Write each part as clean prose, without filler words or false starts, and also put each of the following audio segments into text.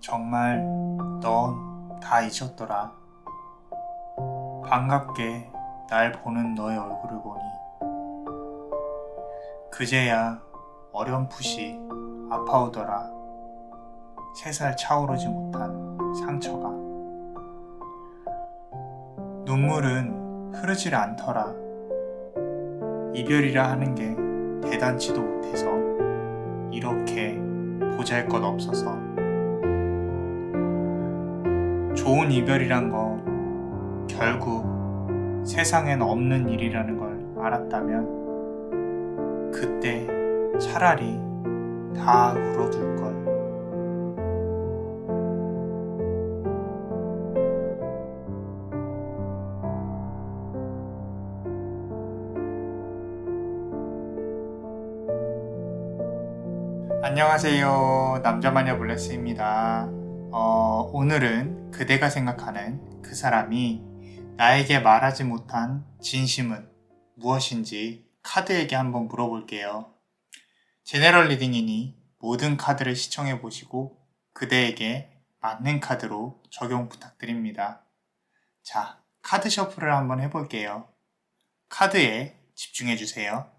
정말 넌 다 잊었더라. 반갑게 날 보는 너의 얼굴을 보니 그제야 어렴풋이 아파오더라. 3살 차오르지 못한 상처가. 눈물은 흐르질 않더라. 이별이라 하는 게 대단치도 못해서 이렇게 보잘것없어서. 좋은 이별이란 거 결국 세상엔 없는 일이라는 걸 알았다면 그때 차라리 다 울어둘 걸. 안녕하세요. 남자마녀 블레스입니다. 오늘은 그대가 생각하는 그 사람이 나에게 말하지 못한 진심은 무엇인지 카드에게 한번 물어볼게요. 제너럴 리딩이니 모든 카드를 시청해 보시고 그대에게 맞는 카드로 적용 부탁드립니다. 자, 카드 셔플을 한번 해볼게요. 카드에 집중해 주세요.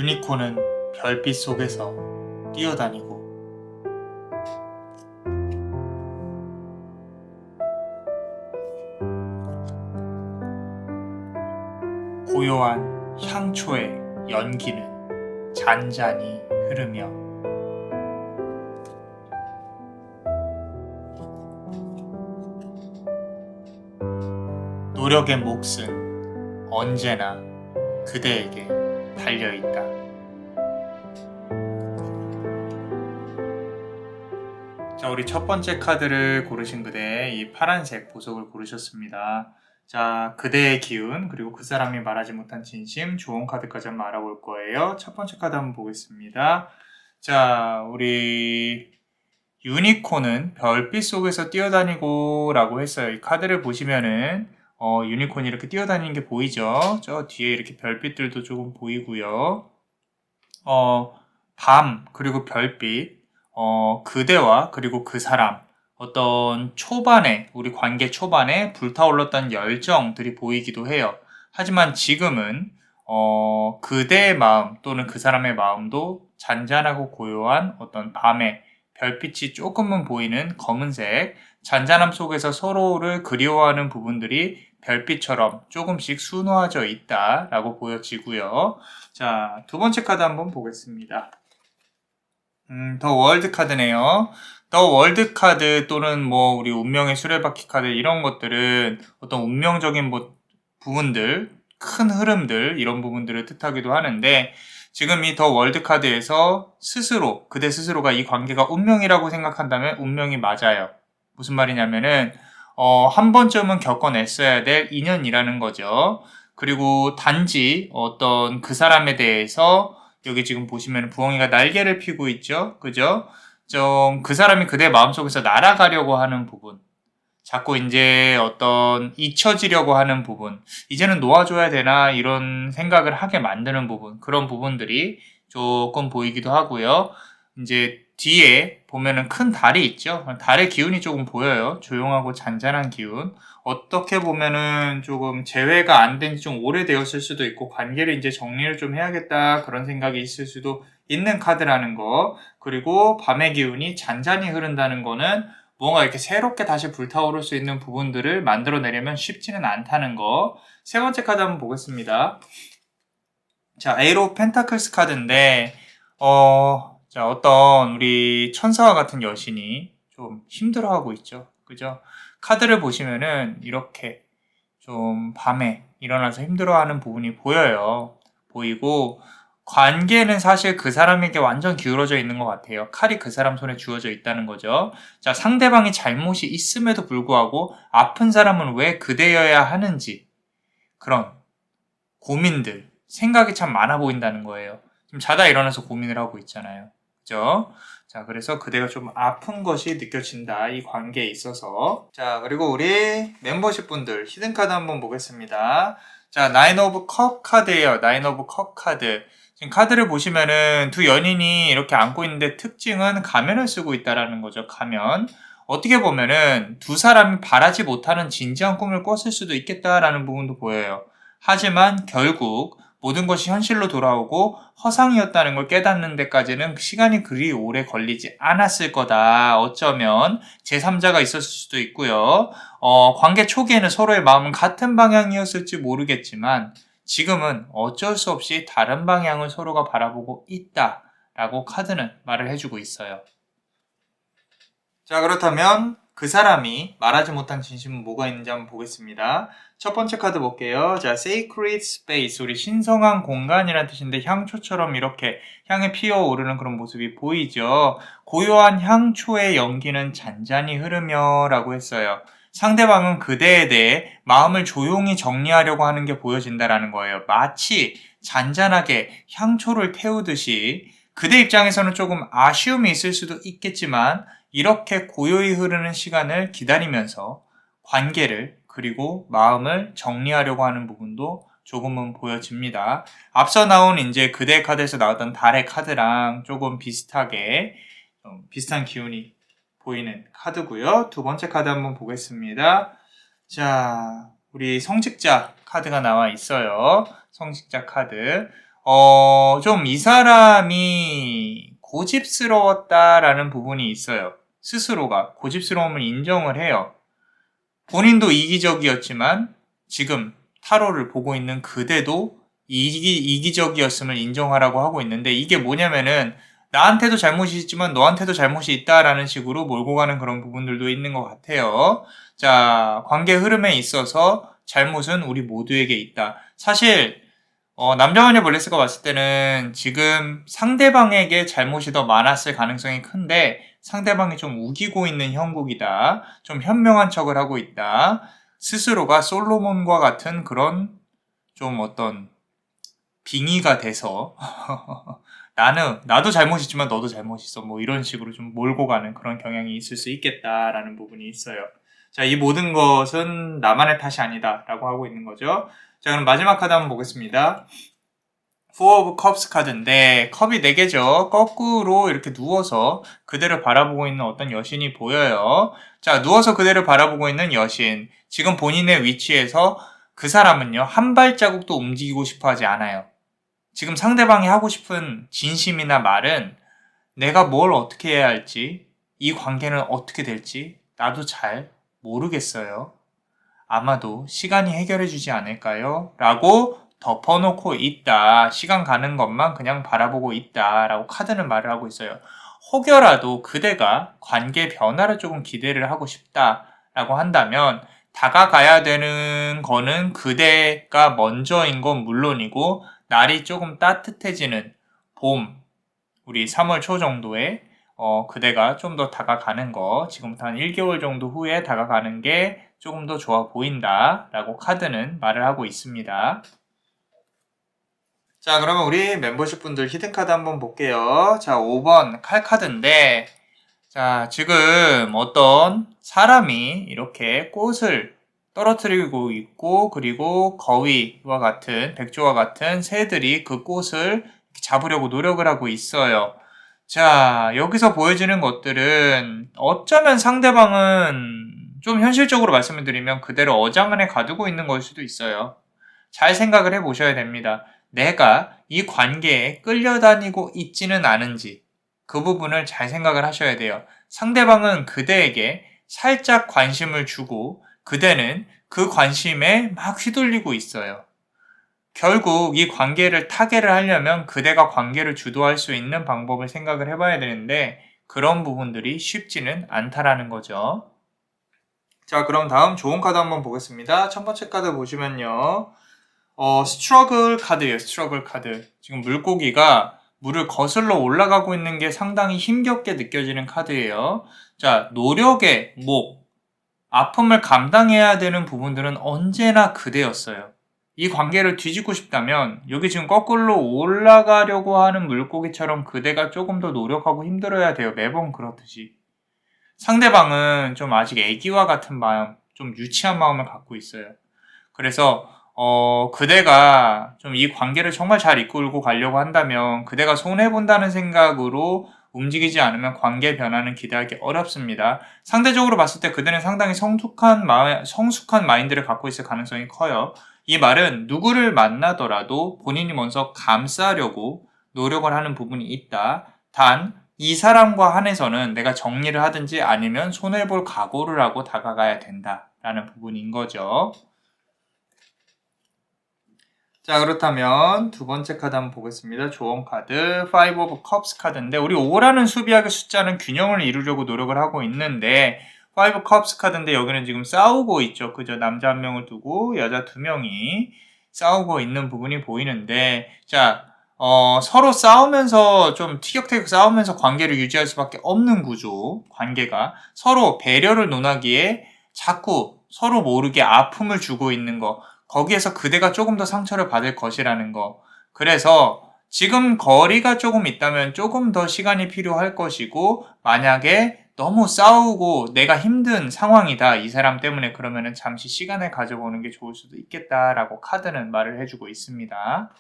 유니콘은 별빛 속에서 뛰어다니고 고요한 향초의 연기는 잔잔히 흐르며 노력의 몫은 언제나 그대에게 달려있다. 자, 우리 첫 번째 카드를 고르신 그대, 이 파란색 보석을 고르셨습니다. 자, 그대의 기운, 그리고 그 사람이 말하지 못한 진심, 좋은 카드까지 한번 알아볼 거예요. 첫 번째 카드 한번 보겠습니다. 자, 우리 유니콘은 별빛 속에서 뛰어다니고 라고 했어요. 이 카드를 보시면은 유니콘이 이렇게 뛰어다니는 게 보이죠? 저 뒤에 이렇게 별빛들도 조금 보이고요. 밤, 그리고 별빛, 그대와 그리고 그 사람, 어떤 초반에, 우리 관계 초반에 불타올랐던 열정들이 보이기도 해요. 하지만 지금은, 그대의 마음 또는 그 사람의 마음도 잔잔하고 고요한 어떤 밤에 별빛이 조금은 보이는 검은색, 잔잔함 속에서 서로를 그리워하는 부분들이 별빛처럼 조금씩 순화져 있다라고 보여지고요. 자, 두 번째 카드 한번 보겠습니다. 더 월드 카드네요. 더 월드 카드 또는 뭐 우리 운명의 수레바퀴 카드 이런 것들은 어떤 운명적인 부분들, 큰 흐름들 이런 부분들을 뜻하기도 하는데 지금 이 더 월드 카드에서 스스로 그대 스스로가 이 관계가 운명이라고 생각한다면 운명이 맞아요. 무슨 말이냐면은 한 번쯤은 겪어냈어야 될 인연이라는 거죠. 그리고 단지 어떤 그 사람에 대해서 여기 지금 보시면 부엉이가 날개를 피고 있죠. 그죠? 좀 그 사람이 그대 마음속에서 날아가려고 하는 부분. 자꾸 이제 어떤 잊혀지려고 하는 부분. 이제는 놓아줘야 되나 이런 생각을 하게 만드는 부분. 그런 부분들이 조금 보이기도 하고요. 이제 뒤에 보면은 큰 달이 있죠. 달의 기운이 조금 보여요. 조용하고 잔잔한 기운. 어떻게 보면은 조금 재회가 안 된 지 좀 오래되었을 수도 있고 관계를 이제 정리를 좀 해야겠다 그런 생각이 있을 수도 있는 카드라는 거. 그리고 밤의 기운이 잔잔히 흐른다는 거는 뭔가 이렇게 새롭게 다시 불타오를 수 있는 부분들을 만들어내려면 쉽지는 않다는 거. 세 번째 카드 한번 보겠습니다. 자, 에이로 펜타클스 카드인데 자, 어떤 우리 천사와 같은 여신이 좀 힘들어하고 있죠. 그죠? 카드를 보시면은 이렇게 좀 밤에 일어나서 힘들어하는 부분이 보여요. 보이고 관계는 사실 그 사람에게 완전 기울어져 있는 것 같아요. 칼이 그 사람 손에 주어져 있다는 거죠. 자, 상대방이 잘못이 있음에도 불구하고 아픈 사람은 왜 그대여야 하는지 그런 고민들, 생각이 참 많아 보인다는 거예요. 지금 자다 일어나서 고민을 하고 있잖아요. 그죠? 자, 그래서 그대가 좀 아픈 것이 느껴진다. 이 관계에 있어서. 자, 그리고 우리 멤버십 분들 히든카드 한번 보겠습니다. 자, 나인 오브 컵 카드예요. 나인 오브 컵 카드. 지금 카드를 보시면은 두 연인이 이렇게 안고 있는데 특징은 가면을 쓰고 있다라는 거죠. 가면. 어떻게 보면은 두 사람이 바라지 못하는 진지한 꿈을 꿨을 수도 있겠다라는 부분도 보여요. 하지만 결국 모든 것이 현실로 돌아오고 허상이었다는 걸 깨닫는 데까지는 시간이 그리 오래 걸리지 않았을 거다. 어쩌면 제3자가 있었을 수도 있고요. 관계 초기에는 서로의 마음은 같은 방향이었을지 모르겠지만 지금은 어쩔 수 없이 다른 방향을 서로가 바라보고 있다라고 카드는 말을 해주고 있어요. 자, 그렇다면 그 사람이 말하지 못한 진심은 뭐가 있는지 한번 보겠습니다. 첫 번째 카드 볼게요. 자, Sacred Space, 우리 신성한 공간이라는 뜻인데 향초처럼 이렇게 향이 피어오르는 그런 모습이 보이죠. 고요한 향초의 연기는 잔잔히 흐르며 라고 했어요. 상대방은 그대에 대해 마음을 조용히 정리하려고 하는 게 보여진다라는 거예요. 마치 잔잔하게 향초를 태우듯이 그대 입장에서는 조금 아쉬움이 있을 수도 있겠지만 이렇게 고요히 흐르는 시간을 기다리면서 관계를 그리고 마음을 정리하려고 하는 부분도 조금은 보여집니다. 앞서 나온 이제 그대 카드에서 나왔던 달의 카드랑 조금 비슷하게 비슷한 기운이 보이는 카드고요. 두 번째 카드 한번 보겠습니다. 자, 우리 성직자 카드가 나와 있어요. 성직자 카드. 좀 이 사람이 고집스러웠다라는 부분이 있어요. 스스로가 고집스러움을 인정을 해요. 본인도 이기적이었지만 지금 타로를 보고 있는 그대도 이기적이었음을 인정하라고 하고 있는데, 이게 뭐냐면은 나한테도 잘못이 있지만 너한테도 잘못이 있다라는 식으로 몰고 가는 그런 부분들도 있는 것 같아요. 자, 관계 흐름에 있어서 잘못은 우리 모두에게 있다. 사실 남자와녀 블레스가 봤을 때는 지금 상대방에게 잘못이 더 많았을 가능성이 큰데, 상대방이 좀 우기고 있는 형국이다. 좀 현명한 척을 하고 있다. 스스로가 솔로몬과 같은 그런 좀 어떤 빙의가 돼서 나도 잘못 있지만 너도 잘못 있어. 뭐 이런 식으로 좀 몰고 가는 그런 경향이 있을 수 있겠다라는 부분이 있어요. 자, 이 모든 것은 나만의 탓이 아니다 라고 하고 있는 거죠. 자, 그럼 마지막 카드 한번 보겠습니다. Four of Cups 카드인데 컵이 4개죠. 거꾸로 이렇게 누워서 그대를 바라보고 있는 어떤 여신이 보여요. 자, 누워서 그대를 바라보고 있는 여신. 지금 본인의 위치에서 그 사람은요, 한 발자국도 움직이고 싶어 하지 않아요. 지금 상대방이 하고 싶은 진심이나 말은 내가 뭘 어떻게 해야 할지, 이 관계는 어떻게 될지 나도 잘 모르겠어요. 아마도 시간이 해결해주지 않을까요? 라고 덮어놓고 있다. 시간 가는 것만 그냥 바라보고 있다. 라고 카드는 말을 하고 있어요. 혹여라도 그대가 관계 변화를 조금 기대를 하고 싶다. 라고 한다면 다가가야 되는 거는 그대가 먼저인 건 물론이고, 날이 조금 따뜻해지는 봄, 우리 3월 초 정도에 그대가 좀 더 다가가는 거, 지금부터 한 1개월 정도 후에 다가가는 게 조금 더 좋아 보인다 라고 카드는 말을 하고 있습니다. 자, 그러면 우리 멤버십 분들 히든카드 한번 볼게요. 자, 5번 칼카드인데, 자, 지금 어떤 사람이 이렇게 꽃을 떨어뜨리고 있고, 그리고 거위와 같은, 백조와 같은 새들이 그 꽃을 잡으려고 노력을 하고 있어요. 자, 여기서 보여지는 것들은 어쩌면 상대방은 좀 현실적으로 말씀을 드리면 그대로 어장안에 가두고 있는 걸 수도 있어요. 잘 생각을 해보셔야 됩니다. 내가 이 관계에 끌려다니고 있지는 않은지 그 부분을 잘 생각을 하셔야 돼요. 상대방은 그대에게 살짝 관심을 주고 그대는 그 관심에 막 휘둘리고 있어요. 결국 이 관계를 타개를 하려면 그대가 관계를 주도할 수 있는 방법을 생각을 해봐야 되는데, 그런 부분들이 쉽지는 않다라는 거죠. 자, 그럼 다음 좋은 카드 한번 보겠습니다. 첫 번째 카드 보시면요. 스트러글 카드예요. 스트러글 카드. 지금 물고기가 물을 거슬러 올라가고 있는 게 상당히 힘겹게 느껴지는 카드예요. 자, 노력의 목, 아픔을 감당해야 되는 부분들은 언제나 그대였어요. 이 관계를 뒤집고 싶다면 여기 지금 거꾸로 올라가려고 하는 물고기처럼 그대가 조금 더 노력하고 힘들어야 돼요. 매번 그렇듯이. 상대방은 좀 아직 애기와 같은 마음, 좀 유치한 마음을 갖고 있어요. 그래서 그대가 좀 이 관계를 정말 잘 이끌고 가려고 한다면 그대가 손해본다는 생각으로 움직이지 않으면 관계 변화는 기대하기 어렵습니다. 상대적으로 봤을 때 그대는 상당히 성숙한 마인드를 갖고 있을 가능성이 커요. 이 말은 누구를 만나더라도 본인이 먼저 감싸려고 노력을 하는 부분이 있다. 단, 이 사람과 한해서는 내가 정리를 하든지 아니면 손해볼 각오를 하고 다가가야 된다라는 부분인 거죠. 자, 그렇다면 두 번째 카드 한번 보겠습니다. 조언 카드, Five of Cups 카드인데, 우리 5라는 수비약의 숫자는 균형을 이루려고 노력을 하고 있는데, Five of Cups 카드인데 여기는 지금 싸우고 있죠. 그죠? 남자 한 명을 두고 여자 2명이 싸우고 있는 부분이 보이는데, 자, 서로 싸우면서 좀 티격태격 싸우면서 관계를 유지할 수밖에 없는 구조, 관계가 서로 배려를 논하기에 자꾸 서로 모르게 아픔을 주고 있는 거, 거기에서 그대가 조금 더 상처를 받을 것이라는 거. 그래서 지금 거리가 조금 있다면 조금 더 시간이 필요할 것이고, 만약에 너무 싸우고 내가 힘든 상황이다, 이 사람 때문에, 그러면은 잠시 시간을 가져보는 게 좋을 수도 있겠다라고 카드는 말을 해주고 있습니다.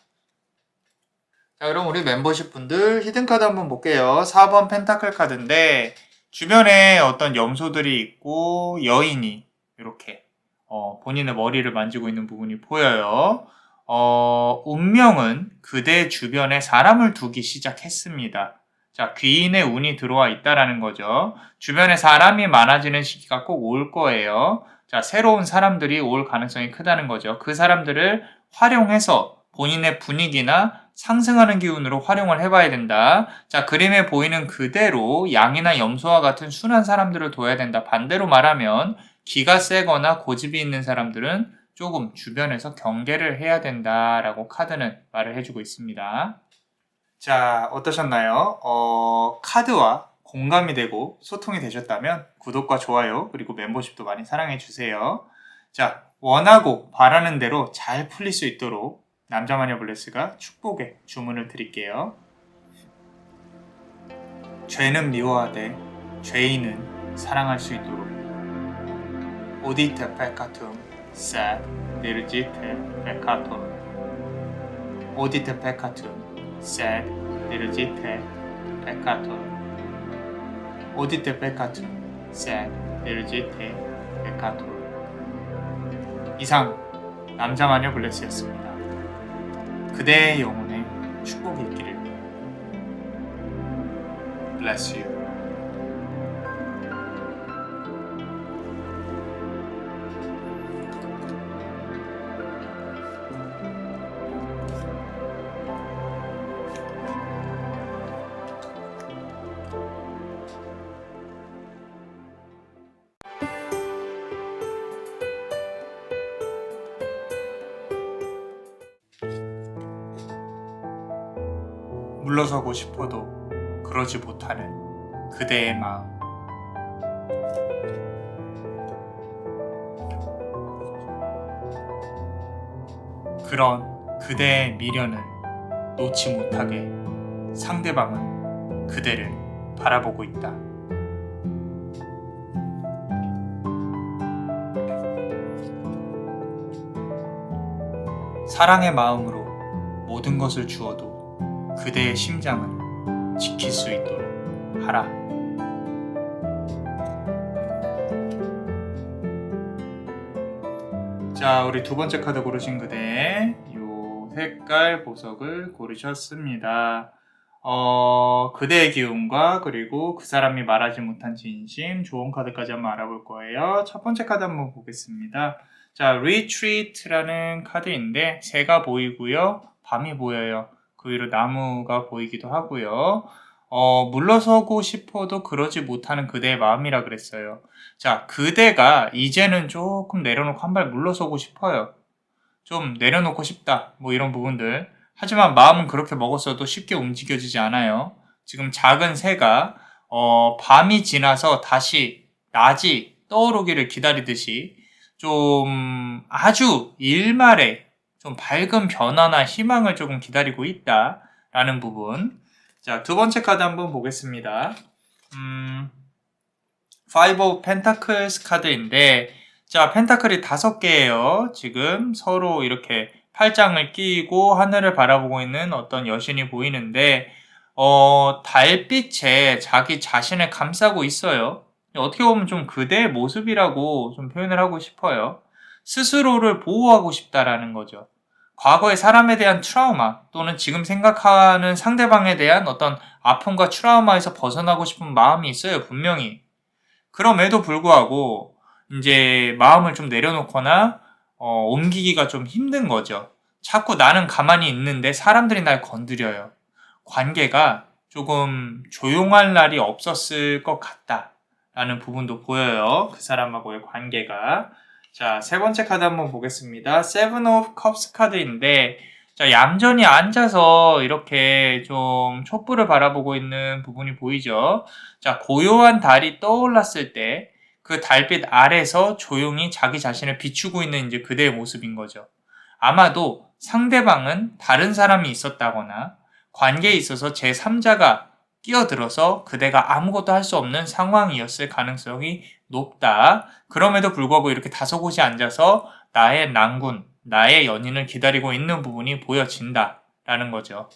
자, 그럼 우리 멤버십 분들 히든카드 한번 볼게요. 4번 펜타클 카드인데, 주변에 어떤 염소들이 있고 여인이 이렇게 본인의 머리를 만지고 있는 부분이 보여요. 운명은 그대 주변에 사람을 두기 시작했습니다. 자, 귀인의 운이 들어와 있다라는 거죠. 주변에 사람이 많아지는 시기가 꼭 올 거예요. 자, 새로운 사람들이 올 가능성이 크다는 거죠. 그 사람들을 활용해서 본인의 분위기나 상승하는 기운으로 활용을 해봐야 된다. 자, 그림에 보이는 그대로 양이나 염소와 같은 순한 사람들을 둬야 된다. 반대로 말하면 기가 세거나 고집이 있는 사람들은 조금 주변에서 경계를 해야 된다라고 카드는 말을 해주고 있습니다. 자, 어떠셨나요? 카드와 공감이 되고 소통이 되셨다면 구독과 좋아요 그리고 멤버십도 많이 사랑해주세요. 자, 원하고 바라는 대로 잘 풀릴 수 있도록 남자마녀 블레스가 축복의 주문을 드릴게요. 죄는 미워하되 죄인은 사랑할 수 있도록 오디테 페카툼 셋 네르지테 페카툼 오디테 페카툼 셋 네르지테 페카툼 오디테 페카툼 셋 네르지테 페카툼. 이상 남자마녀 블레스였습니다. 그대의 영혼에 축복이 있기를. Bless you. 물러서고 싶어도 그러지 못하는 그대의 마음. 그런 그대의 미련을 놓지 못하게 상대방은 그대를 바라보고 있다. 사랑의 마음으로 모든 것을 주어도 그대의 심장은 지킬 수 있도록 하라. 자, 우리 두 번째 카드 고르신 그대 요 색깔 보석을 고르셨습니다. 그대의 기운과 그리고 그 사람이 말하지 못한 진심, 좋은 카드까지 한번 알아볼 거예요. 첫 번째 카드 한번 보겠습니다. 자, Retreat라는 카드인데 새가 보이고요, 밤이 보여요. 그 위로 나무가 보이기도 하고요. 물러서고 싶어도 그러지 못하는 그대의 마음이라 그랬어요. 자, 그대가 이제는 조금 내려놓고 한 발 물러서고 싶어요. 좀 내려놓고 싶다. 뭐 이런 부분들. 하지만 마음은 그렇게 먹었어도 쉽게 움직여지지 않아요. 지금 작은 새가 밤이 지나서 다시 낮이 떠오르기를 기다리듯이 좀 아주 일말에 좀 밝은 변화나 희망을 조금 기다리고 있다라는 부분. 자, 두 번째 카드 한번 보겠습니다. Five of Pentacles 카드인데, 자, 펜타클이 5개예요. 지금 서로 이렇게 팔짱을 끼고 하늘을 바라보고 있는 어떤 여신이 보이는데, 달빛에 자기 자신을 감싸고 있어요. 어떻게 보면 좀 그대의 모습이라고 좀 표현을 하고 싶어요. 스스로를 보호하고 싶다라는 거죠. 과거의 사람에 대한 트라우마 또는 지금 생각하는 상대방에 대한 어떤 아픔과 트라우마에서 벗어나고 싶은 마음이 있어요, 분명히. 그럼에도 불구하고 이제 마음을 좀 내려놓거나 옮기기가 좀 힘든 거죠. 자꾸 나는 가만히 있는데 사람들이 날 건드려요. 관계가 조금 조용할 날이 없었을 것 같다라는 부분도 보여요. 그 사람하고의 관계가. 자, 세 번째 카드 한번 보겠습니다. Seven of Cups 카드인데, 자, 얌전히 앉아서 이렇게 좀 촛불을 바라보고 있는 부분이 보이죠. 자, 고요한 달이 떠올랐을 때 그 달빛 아래서 조용히 자기 자신을 비추고 있는 이제 그대의 모습인 거죠. 아마도 상대방은 다른 사람이 있었다거나 관계에 있어서 제3자가 끼어들어서 그대가 아무것도 할 수 없는 상황이었을 가능성이 높다. 그럼에도 불구하고 이렇게 다소곳이 앉아서 나의 낭군, 나의 연인을 기다리고 있는 부분이 보여진다라는 거죠.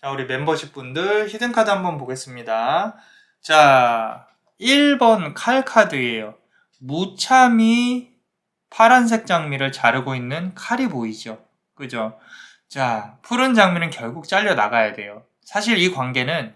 자, 우리 멤버십 분들 히든카드 한번 보겠습니다. 자, 1번 칼 카드예요. 무참히 파란색 장미를 자르고 있는 칼이 보이죠. 그죠? 자, 푸른 장미는 결국 잘려 나가야 돼요. 사실 이 관계는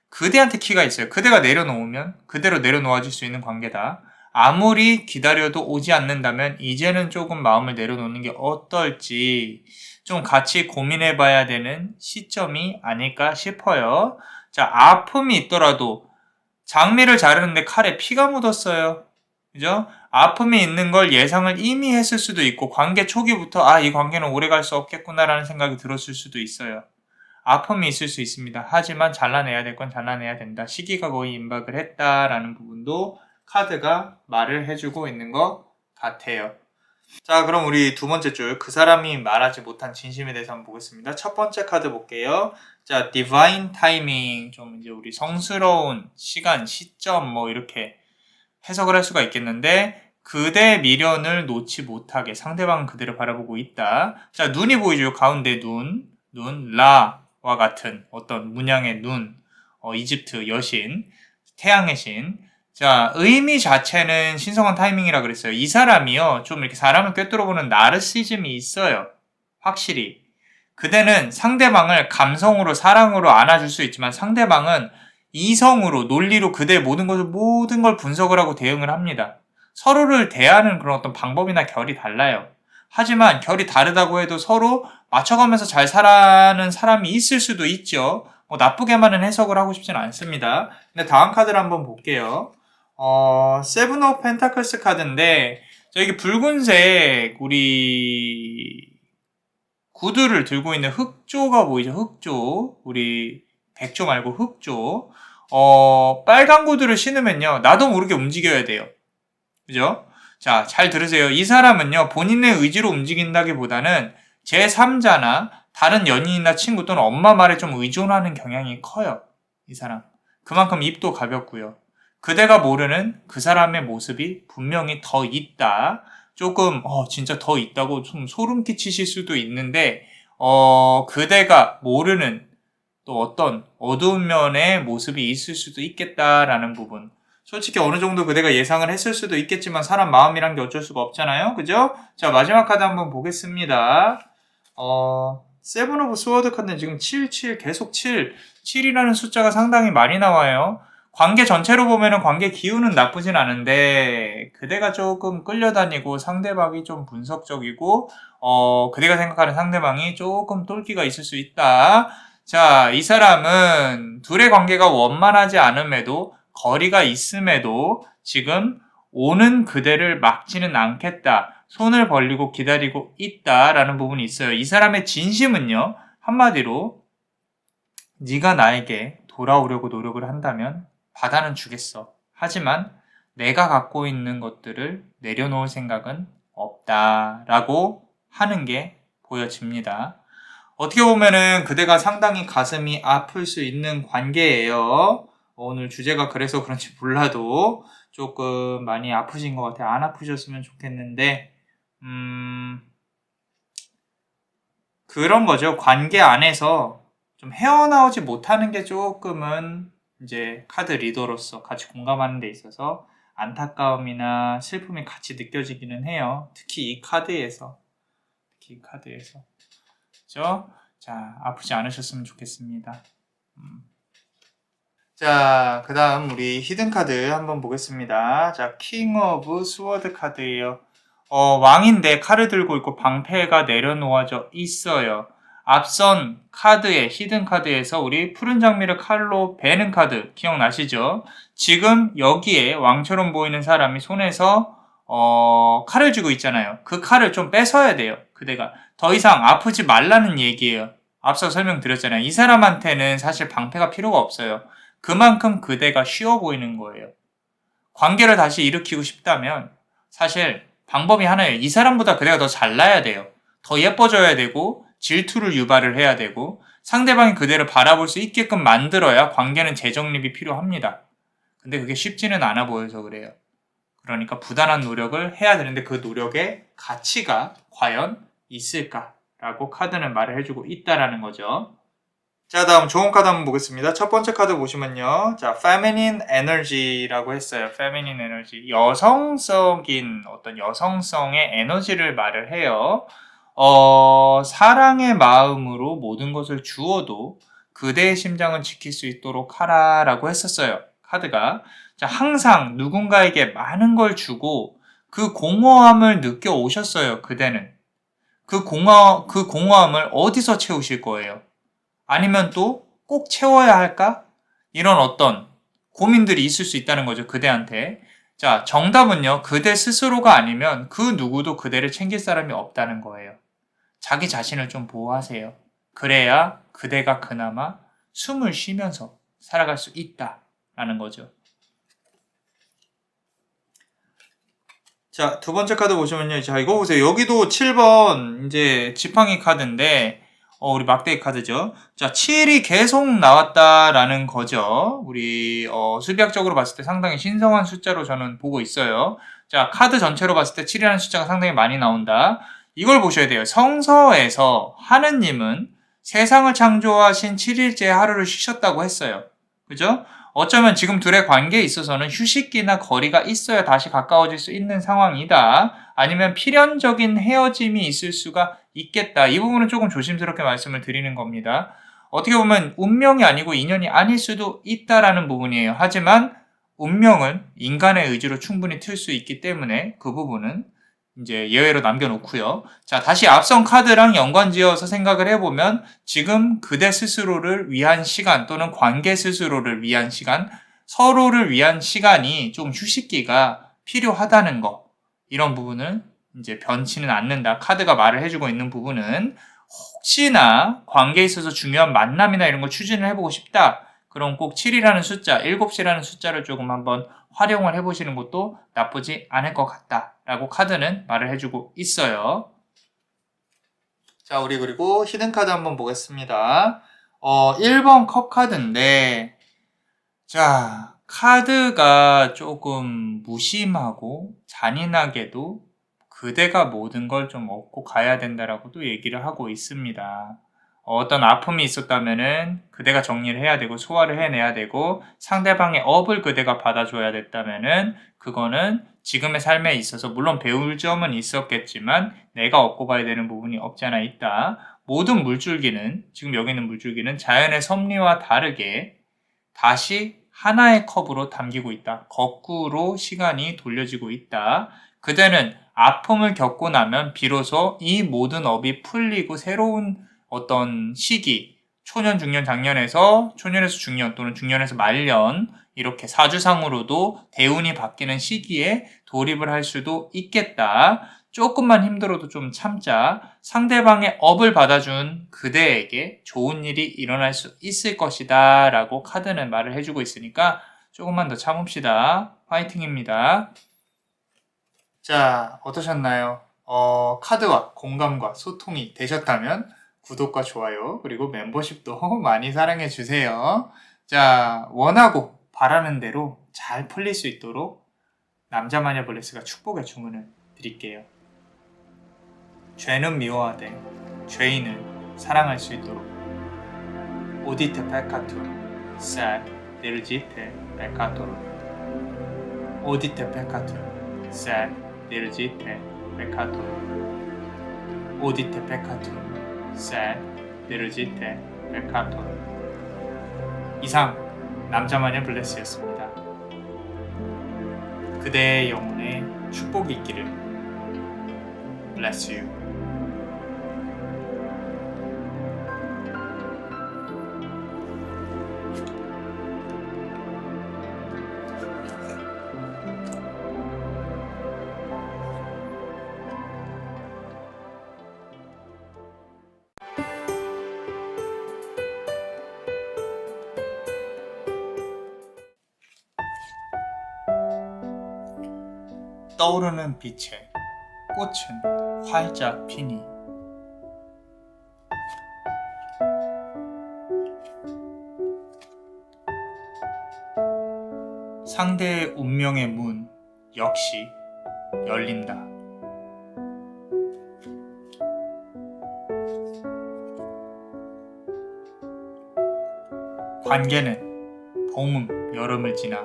그대한테 키가 있어요. 그대가 내려놓으면 그대로 내려놓아 줄 수 있는 관계다. 아무리 기다려도 오지 않는다면 이제는 조금 마음을 내려놓는 게 어떨지 좀 같이 고민해 봐야 되는 시점이 아닐까 싶어요. 자, 아픔이 있더라도 장미를 자르는데 칼에 피가 묻었어요. 그죠? 아픔이 있는 걸 예상을 이미 했을 수도 있고 관계 초기부터 이 관계는 오래 갈 수 없겠구나라는 생각이 들었을 수도 있어요. 아픔이 있을 수 있습니다. 하지만 잘라내야 될 건 잘라내야 된다. 시기가 거의 임박을 했다라는 부분도 카드가 말을 해주고 있는 것 같아요. 자, 그럼 우리 두 번째 줄, 그 사람이 말하지 못한 진심에 대해서 한번 보겠습니다. 첫 번째 카드 볼게요. 자, divine timing. 좀 이제 우리 성스러운 시간, 시점, 뭐 이렇게 해석을 할 수가 있겠는데, 그대 미련을 놓지 못하게 상대방은 그대를 바라보고 있다. 자, 눈이 보이죠? 가운데 눈, 라와 같은 어떤 문양의 눈, 이집트 여신, 태양의 신. 자, 의미 자체는 신성한 타이밍이라 그랬어요. 이 사람이요, 좀 이렇게 사람을 꿰뚫어보는 나르시즘이 있어요. 확실히. 그대는 상대방을 감성으로, 사랑으로 안아줄 수 있지만 상대방은 이성으로, 논리로 그대의 모든 걸 분석을 하고 대응을 합니다. 서로를 대하는 그런 어떤 방법이나 결이 달라요. 하지만 결이 다르다고 해도 서로 맞춰가면서 잘 살아가는 사람이 있을 수도 있죠. 뭐 나쁘게만은 해석을 하고 싶지는 않습니다. 근데 다음 카드를 한번 볼게요. 세븐 오브 펜타클스 카드인데, 저기 붉은색 우리 구두를 들고 있는 흑조가 보이죠? 흑조. 우리 백조 말고 흑조. 빨간 구두를 신으면요, 나도 모르게 움직여야 돼요. 그죠? 자, 잘 들으세요. 이 사람은요, 본인의 의지로 움직인다기보다는 제3자나 다른 연인이나 친구 또는 엄마 말에 좀 의존하는 경향이 커요. 이 사람. 그만큼 입도 가볍고요. 그대가 모르는 그 사람의 모습이 분명히 더 있다. 조금 진짜 더 있다고 좀 소름 끼치실 수도 있는데 그대가 모르는 또 어떤 어두운 면의 모습이 있을 수도 있겠다라는 부분. 솔직히 어느 정도 그대가 예상을 했을 수도 있겠지만 사람 마음이란 게 어쩔 수가 없잖아요. 그죠? 자, 마지막 카드 한번 보겠습니다. 세븐 오브 스워드 카드는 지금 77 계속 7이라는 숫자가 상당히 많이 나와요. 관계 전체로 보면은 관계 기운은 나쁘진 않은데 그대가 조금 끌려다니고 상대방이 좀 분석적이고 그대가 생각하는 상대방이 조금 똘끼가 있을 수 있다. 자, 이 사람은 둘의 관계가 원만하지 않음에도 거리가 있음에도 지금 오는 그대를 막지는 않겠다. 손을 벌리고 기다리고 있다라는 부분이 있어요. 이 사람의 진심은요, 한마디로 네가 나에게 돌아오려고 노력을 한다면 받아는 주겠어. 하지만 내가 갖고 있는 것들을 내려놓을 생각은 없다라고 하는 게 보여집니다. 어떻게 보면은 그대가 상당히 가슴이 아플 수 있는 관계예요. 오늘 주제가 그래서 그런지 몰라도 조금 많이 아프신 것 같아요. 안 아프셨으면 좋겠는데 그런 거죠. 관계 안에서 좀 헤어나오지 못하는 게 조금은 이제 카드 리더로서 같이 공감하는 데 있어서 안타까움이나 슬픔이 같이 느껴지기는 해요. 특히 이 카드에서. 그죠? 자, 아프지 않으셨으면 좋겠습니다. 자, 그 다음 우리 히든 카드 한번 보겠습니다. 자, 킹 오브 스워드 카드예요. 왕인데 칼을 들고 있고 방패가 내려놓아져 있어요. 앞선 카드에, 히든 카드에서 우리 푸른 장미를 칼로 베는 카드 기억나시죠? 지금 여기에 왕처럼 보이는 사람이 손에서 칼을 쥐고 있잖아요. 그 칼을 좀 뺏어야 돼요. 그대가 더 이상 아프지 말라는 얘기예요. 앞서 설명드렸잖아요. 이 사람한테는 사실 방패가 필요가 없어요. 그만큼 그대가 쉬워 보이는 거예요. 관계를 다시 일으키고 싶다면 사실 방법이 하나예요. 이 사람보다 그대가 더 잘나야 돼요. 더 예뻐져야 되고 질투를 유발을 해야 되고 상대방이 그대를 바라볼 수 있게끔 만들어야 관계는 재정립이 필요합니다. 근데 그게 쉽지는 않아 보여서 그래요. 그러니까 부단한 노력을 해야 되는데 그 노력의 가치가 과연 있을까라고 카드는 말을 해주고 있다라는 거죠. 자, 다음 좋은 카드 한번 보겠습니다. 첫 번째 카드 보시면요. 자, feminine energy라고 했어요. feminine energy. 여성적인 어떤 여성성의 에너지를 말을 해요. 사랑의 마음으로 모든 것을 주어도 그대의 심장은 지킬 수 있도록 하라라고 했었어요. 카드가. 자, 항상 누군가에게 많은 걸 주고 그 공허함을 느껴 오셨어요. 그대는. 그 공허함을 어디서 채우실 거예요? 아니면 또 꼭 채워야 할까? 이런 어떤 고민들이 있을 수 있다는 거죠. 그대한테. 자, 정답은요. 그대 스스로가 아니면 그 누구도 그대를 챙길 사람이 없다는 거예요. 자기 자신을 좀 보호하세요. 그래야 그대가 그나마 숨을 쉬면서 살아갈 수 있다라는 거죠. 자, 두 번째 카드 보시면요. 자, 이거 보세요. 여기도 7번 이제 지팡이 카드인데 우리 막대기 카드죠. 자, 7이 계속 나왔다라는 거죠. 우리 수비학적으로 봤을 때 상당히 신성한 숫자로 저는 보고 있어요. 자, 카드 전체로 봤을 때 7이라는 숫자가 상당히 많이 나온다. 이걸 보셔야 돼요. 성서에서 하느님은 세상을 창조하신 7일째 하루를 쉬셨다고 했어요. 그죠? 어쩌면 지금 둘의 관계에 있어서는 휴식기나 거리가 있어야 다시 가까워질 수 있는 상황이다. 아니면 필연적인 헤어짐이 있을 수가 있겠다. 이 부분은 조금 조심스럽게 말씀을 드리는 겁니다. 어떻게 보면 운명이 아니고 인연이 아닐 수도 있다라는 부분이에요. 하지만 운명은 인간의 의지로 충분히 틀 수 있기 때문에 그 부분은 이제 예외로 남겨놓고요. 자, 다시 앞선 카드랑 연관지어서 생각을 해보면 지금 그대 스스로를 위한 시간 또는 관계 스스로를 위한 시간, 서로를 위한 시간이 좀 휴식기가 필요하다는 거. 이런 부분은 이제 변치는 않는다. 카드가 말을 해주고 있는 부분은 혹시나 관계에 있어서 중요한 만남이나 이런 거 추진을 해보고 싶다. 그럼 꼭 7이라는 숫자, 7시라는 숫자를 조금 한번 활용을 해보시는 것도 나쁘지 않을 것 같다라고 카드는 말을 해주고 있어요. 자, 우리 그리고 히든카드 한번 보겠습니다. 1번 컵 카드인데, 자, 카드가 조금 무심하고 잔인하게도 그대가 모든 걸 좀 얻고 가야 된다라고도 얘기를 하고 있습니다. 어떤 아픔이 있었다면은 그대가 정리를 해야 되고 소화를 해내야 되고 상대방의 업을 그대가 받아줘야 됐다면은 그거는 지금의 삶에 있어서 물론 배울 점은 있었겠지만 내가 얻고 가야 되는 부분이 없지 않아 있다. 모든 물줄기는 지금 여기 있는 물줄기는 자연의 섭리와 다르게 다시 하나의 컵으로 담기고 있다. 거꾸로 시간이 돌려지고 있다. 그대는 아픔을 겪고 나면 비로소 이 모든 업이 풀리고 새로운 어떤 시기, 초년, 중년, 장년에서 초년에서 중년 또는 중년에서 말년 이렇게 사주상으로도 대운이 바뀌는 시기에 돌입을 할 수도 있겠다. 조금만 힘들어도 좀 참자. 상대방의 업을 받아준 그대에게 좋은 일이 일어날 수 있을 것이다 라고 카드는 말을 해주고 있으니까 조금만 더 참읍시다. 화이팅입니다. 자, 어떠셨나요? 카드와 공감과 소통이 되셨다면 구독과 좋아요 그리고 멤버십도 많이 사랑해 주세요. 자, 원하고 바라는 대로 잘 풀릴 수 있도록 남자마녀 블레스가 축복의 주문을 드릴게요. 죄는 미워하되 죄인을 사랑할 수 있도록 오디테 페카툼 사 데르지테 페카토로 오디테 페카툼 사 데르지테 페카토로 오디테 페카툼 사 데르지테 페카토로. 이상 남자마녀 블레스였습니다. 그대의 영혼에 축복이 있기를. Bless you. 떠오르는 빛에 꽃은 활짝 피니 상대의 운명의 문 역시 열린다. 관계는 봄, 여름을 지나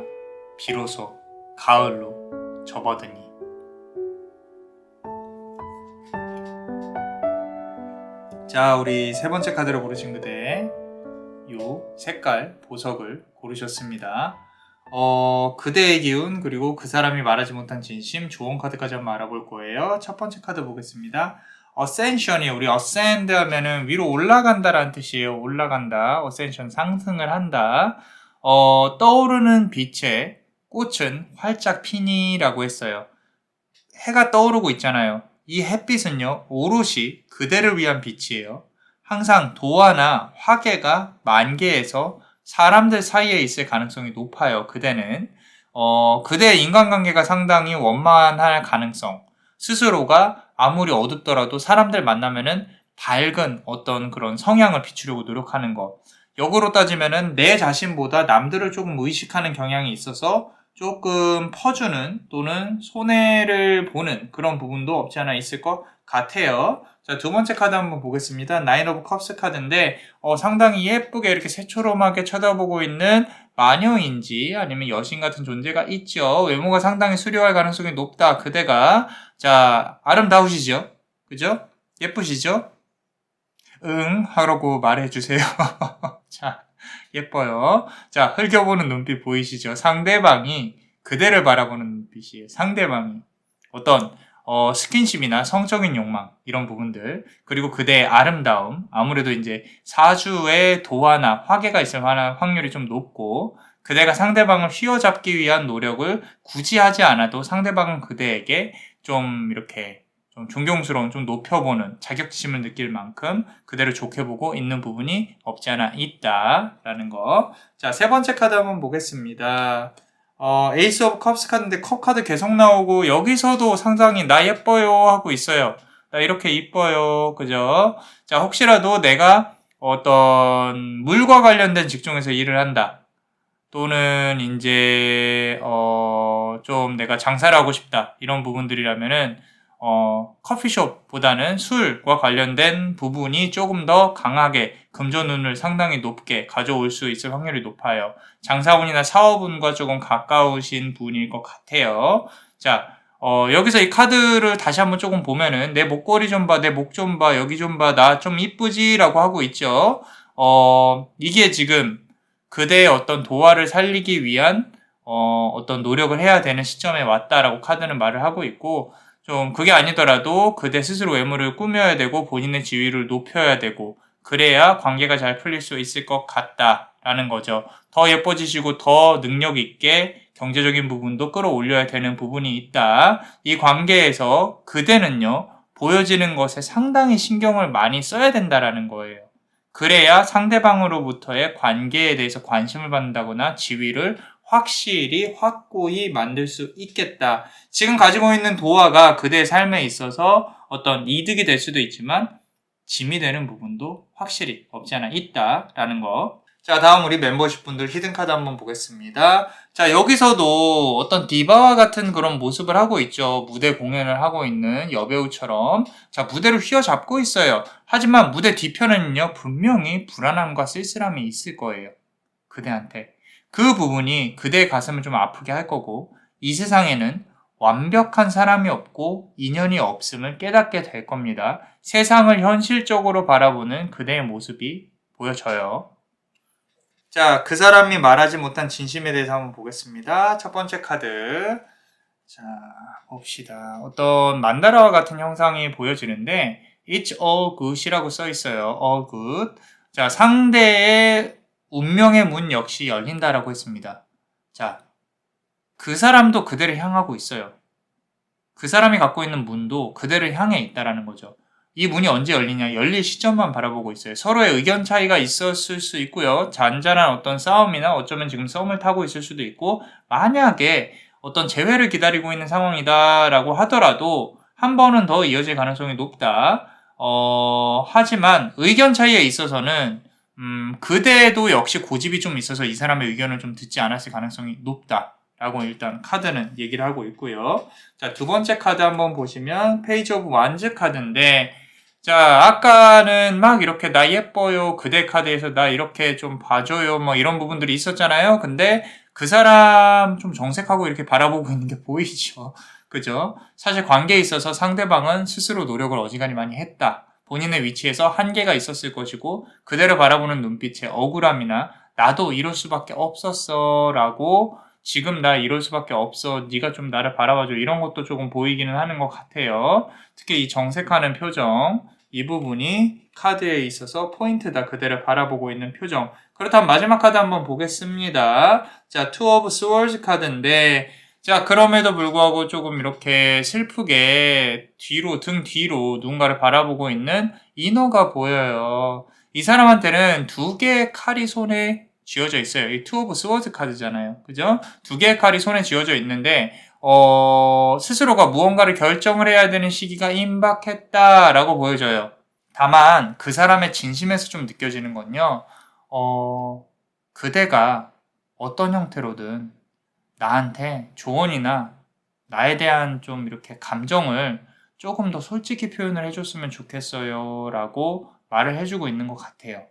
비로소 가을로 접어드니 자, 우리 세 번째 카드를 고르신 그대 요 색깔 보석을 고르셨습니다. 그대의 기운 그리고 그 사람이 말하지 못한 진심 좋은 카드까지 한번 알아볼 거예요. 첫 번째 카드 보겠습니다. Ascension이 우리 ascend 하면은 위로 올라간다라는 뜻이에요. 올라간다. Ascension 상승을 한다. 떠오르는 빛의 꽃은 활짝 피니라고 했어요. 해가 떠오르고 있잖아요. 이 햇빛은요, 오롯이 그대를 위한 빛이에요. 항상 도화나 화계가 만개해서 사람들 사이에 있을 가능성이 높아요. 그대는 그대의 인간관계가 상당히 원만할 가능성, 스스로가 아무리 어둡더라도 사람들 만나면은 밝은 어떤 그런 성향을 비추려고 노력하는 것. 역으로 따지면은 내 자신보다 남들을 조금 의식하는 경향이 있어서 조금 퍼주는 또는 손해를 보는 그런 부분도 없지 않아 있을 것 같아요. 자, 두 번째 카드 한번 보겠습니다. 나인 오브 컵스 카드인데 상당히 예쁘게 이렇게 새초롬하게 쳐다보고 있는 마녀인지 아니면 여신 같은 존재가 있죠. 외모가 상당히 수려할 가능성이 높다. 그대가 자, 아름다우시죠? 그죠? 예쁘시죠? 응 하라고 말해주세요. 자, 예뻐요. 자, 흘겨보는 눈빛 보이시죠? 상대방이 그대를 바라보는 눈빛이에요. 상대방이 어떤 스킨십이나 성적인 욕망 이런 부분들 그리고 그대의 아름다움 아무래도 이제 사주에 도화나 화계가 있을 만한 확률이 좀 높고 그대가 상대방을 휘어잡기 위한 노력을 굳이 하지 않아도 상대방은 그대에게 좀 이렇게 좀 존경스러운, 좀 높여보는 자격지심을 느낄 만큼 그대를 좋게 보고 있는 부분이 없지 않아 있다라는 거. 자, 세 번째 카드 한번 보겠습니다. 에이스 오브 컵스 카드인데 컵 카드 계속 나오고 여기서도 상당히 나 예뻐요 하고 있어요. 나 이렇게 이뻐요. 그죠? 자, 혹시라도 내가 어떤 물과 관련된 직종에서 일을 한다. 또는 이제 좀 내가 장사를 하고 싶다. 이런 부분들이라면은 커피숍보다는 술과 관련된 부분이 조금 더 강하게 금전운을 상당히 높게 가져올 수 있을 확률이 높아요. 장사운이나 사업운과 조금 가까우신 분일 것 같아요. 자, 여기서 이 카드를 다시 한번 조금 보면은 내 목걸이 좀 봐, 내 목 좀 봐, 여기 좀 봐, 나 좀 이쁘지? 라고 하고 있죠. 이게 지금 그대의 어떤 도화를 살리기 위한 어떤 노력을 해야 되는 시점에 왔다라고 카드는 말을 하고 있고 좀 그게 아니더라도 그대 스스로 외모를 꾸며야 되고 본인의 지위를 높여야 되고 그래야 관계가 잘 풀릴 수 있을 것 같다라는 거죠. 더 예뻐지시고 더 능력 있게 경제적인 부분도 끌어올려야 되는 부분이 있다. 이 관계에서 그대는요 보여지는 것에 상당히 신경을 많이 써야 된다라는 거예요. 그래야 상대방으로부터의 관계에 대해서 관심을 받는다거나 지위를 확실히 확고히 만들 수 있겠다. 지금 가지고 있는 도화가 그대의 삶에 있어서 어떤 이득이 될 수도 있지만 짐이 되는 부분도 확실히 없지 않아 있다라는 거. 자, 다음 우리 멤버십 분들 히든카드 한번 보겠습니다. 자, 여기서도 어떤 디바와 같은 그런 모습을 하고 있죠. 무대 공연을 하고 있는 여배우처럼. 자, 무대를 휘어잡고 있어요. 하지만 무대 뒤편에는요, 분명히 불안함과 쓸쓸함이 있을 거예요. 그대한테. 그 부분이 그대의 가슴을 좀 아프게 할 거고, 이 세상에는 완벽한 사람이 없고 인연이 없음을 깨닫게 될 겁니다. 세상을 현실적으로 바라보는 그대의 모습이 보여져요. 자, 그 사람이 말하지 못한 진심에 대해서 한번 보겠습니다. 첫 번째 카드. 자, 봅시다. 어떤 만다라와 같은 형상이 보여지는데 It's all good이라고 써 있어요. all good. 자, 상대의 운명의 문 역시 열린다라고 했습니다. 자, 그 사람도 그대를 향하고 있어요. 그 사람이 갖고 있는 문도 그대를 향해 있다라는 거죠. 이 문이 언제 열리냐? 열릴 시점만 바라보고 있어요. 서로의 의견 차이가 있었을 수 있고요. 잔잔한 어떤 싸움이나 어쩌면 지금 썸을 타고 있을 수도 있고 만약에 어떤 재회를 기다리고 있는 상황이다라고 하더라도 한 번은 더 이어질 가능성이 높다. 하지만 의견 차이에 있어서는 그대도 역시 고집이 좀 있어서 이 사람의 의견을 좀 듣지 않았을 가능성이 높다. 라고 일단 카드는 얘기를 하고 있고요. 자, 두 번째 카드 한번 보시면 페이지 오브 완즈 카드인데 자, 아까는 막 이렇게 나 예뻐요. 그대 카드에서 나 이렇게 좀 봐줘요. 뭐 이런 부분들이 있었잖아요. 근데 그 사람 좀 정색하고 이렇게 바라보고 있는 게 보이죠. 그죠? 사실 관계에 있어서 상대방은 스스로 노력을 어지간히 많이 했다. 본인의 위치에서 한계가 있었을 것이고 그대를 바라보는 눈빛에 억울함이나 나도 이럴 수밖에 없었어 라고 지금 나 이럴 수밖에 없어 네가 좀 나를 바라봐줘 이런 것도 조금 보이기는 하는 것 같아요. 특히 이 정색하는 표정 이 부분이 카드에 있어서 포인트다. 그대를 바라보고 있는 표정. 그렇다면 마지막 카드 한번 보겠습니다. 자, Two of Swords 카드인데 자, 그럼에도 불구하고 조금 이렇게 슬프게 등 뒤로 누군가를 바라보고 있는 인어가 보여요. 이 사람한테는 두 개의 칼이 손에 쥐어져 있어요. 이 Two of Swords 카드잖아요. 그죠? 두 개의 칼이 손에 쥐어져 있는데 스스로가 무언가를 결정을 해야 되는 시기가 임박했다라고 보여져요. 다만 그 사람의 진심에서 좀 느껴지는 건요. 그대가 어떤 형태로든 나한테 조언이나 나에 대한 좀 이렇게 감정을 조금 더 솔직히 표현을 해줬으면 좋겠어요 라고 말을 해주고 있는 것 같아요.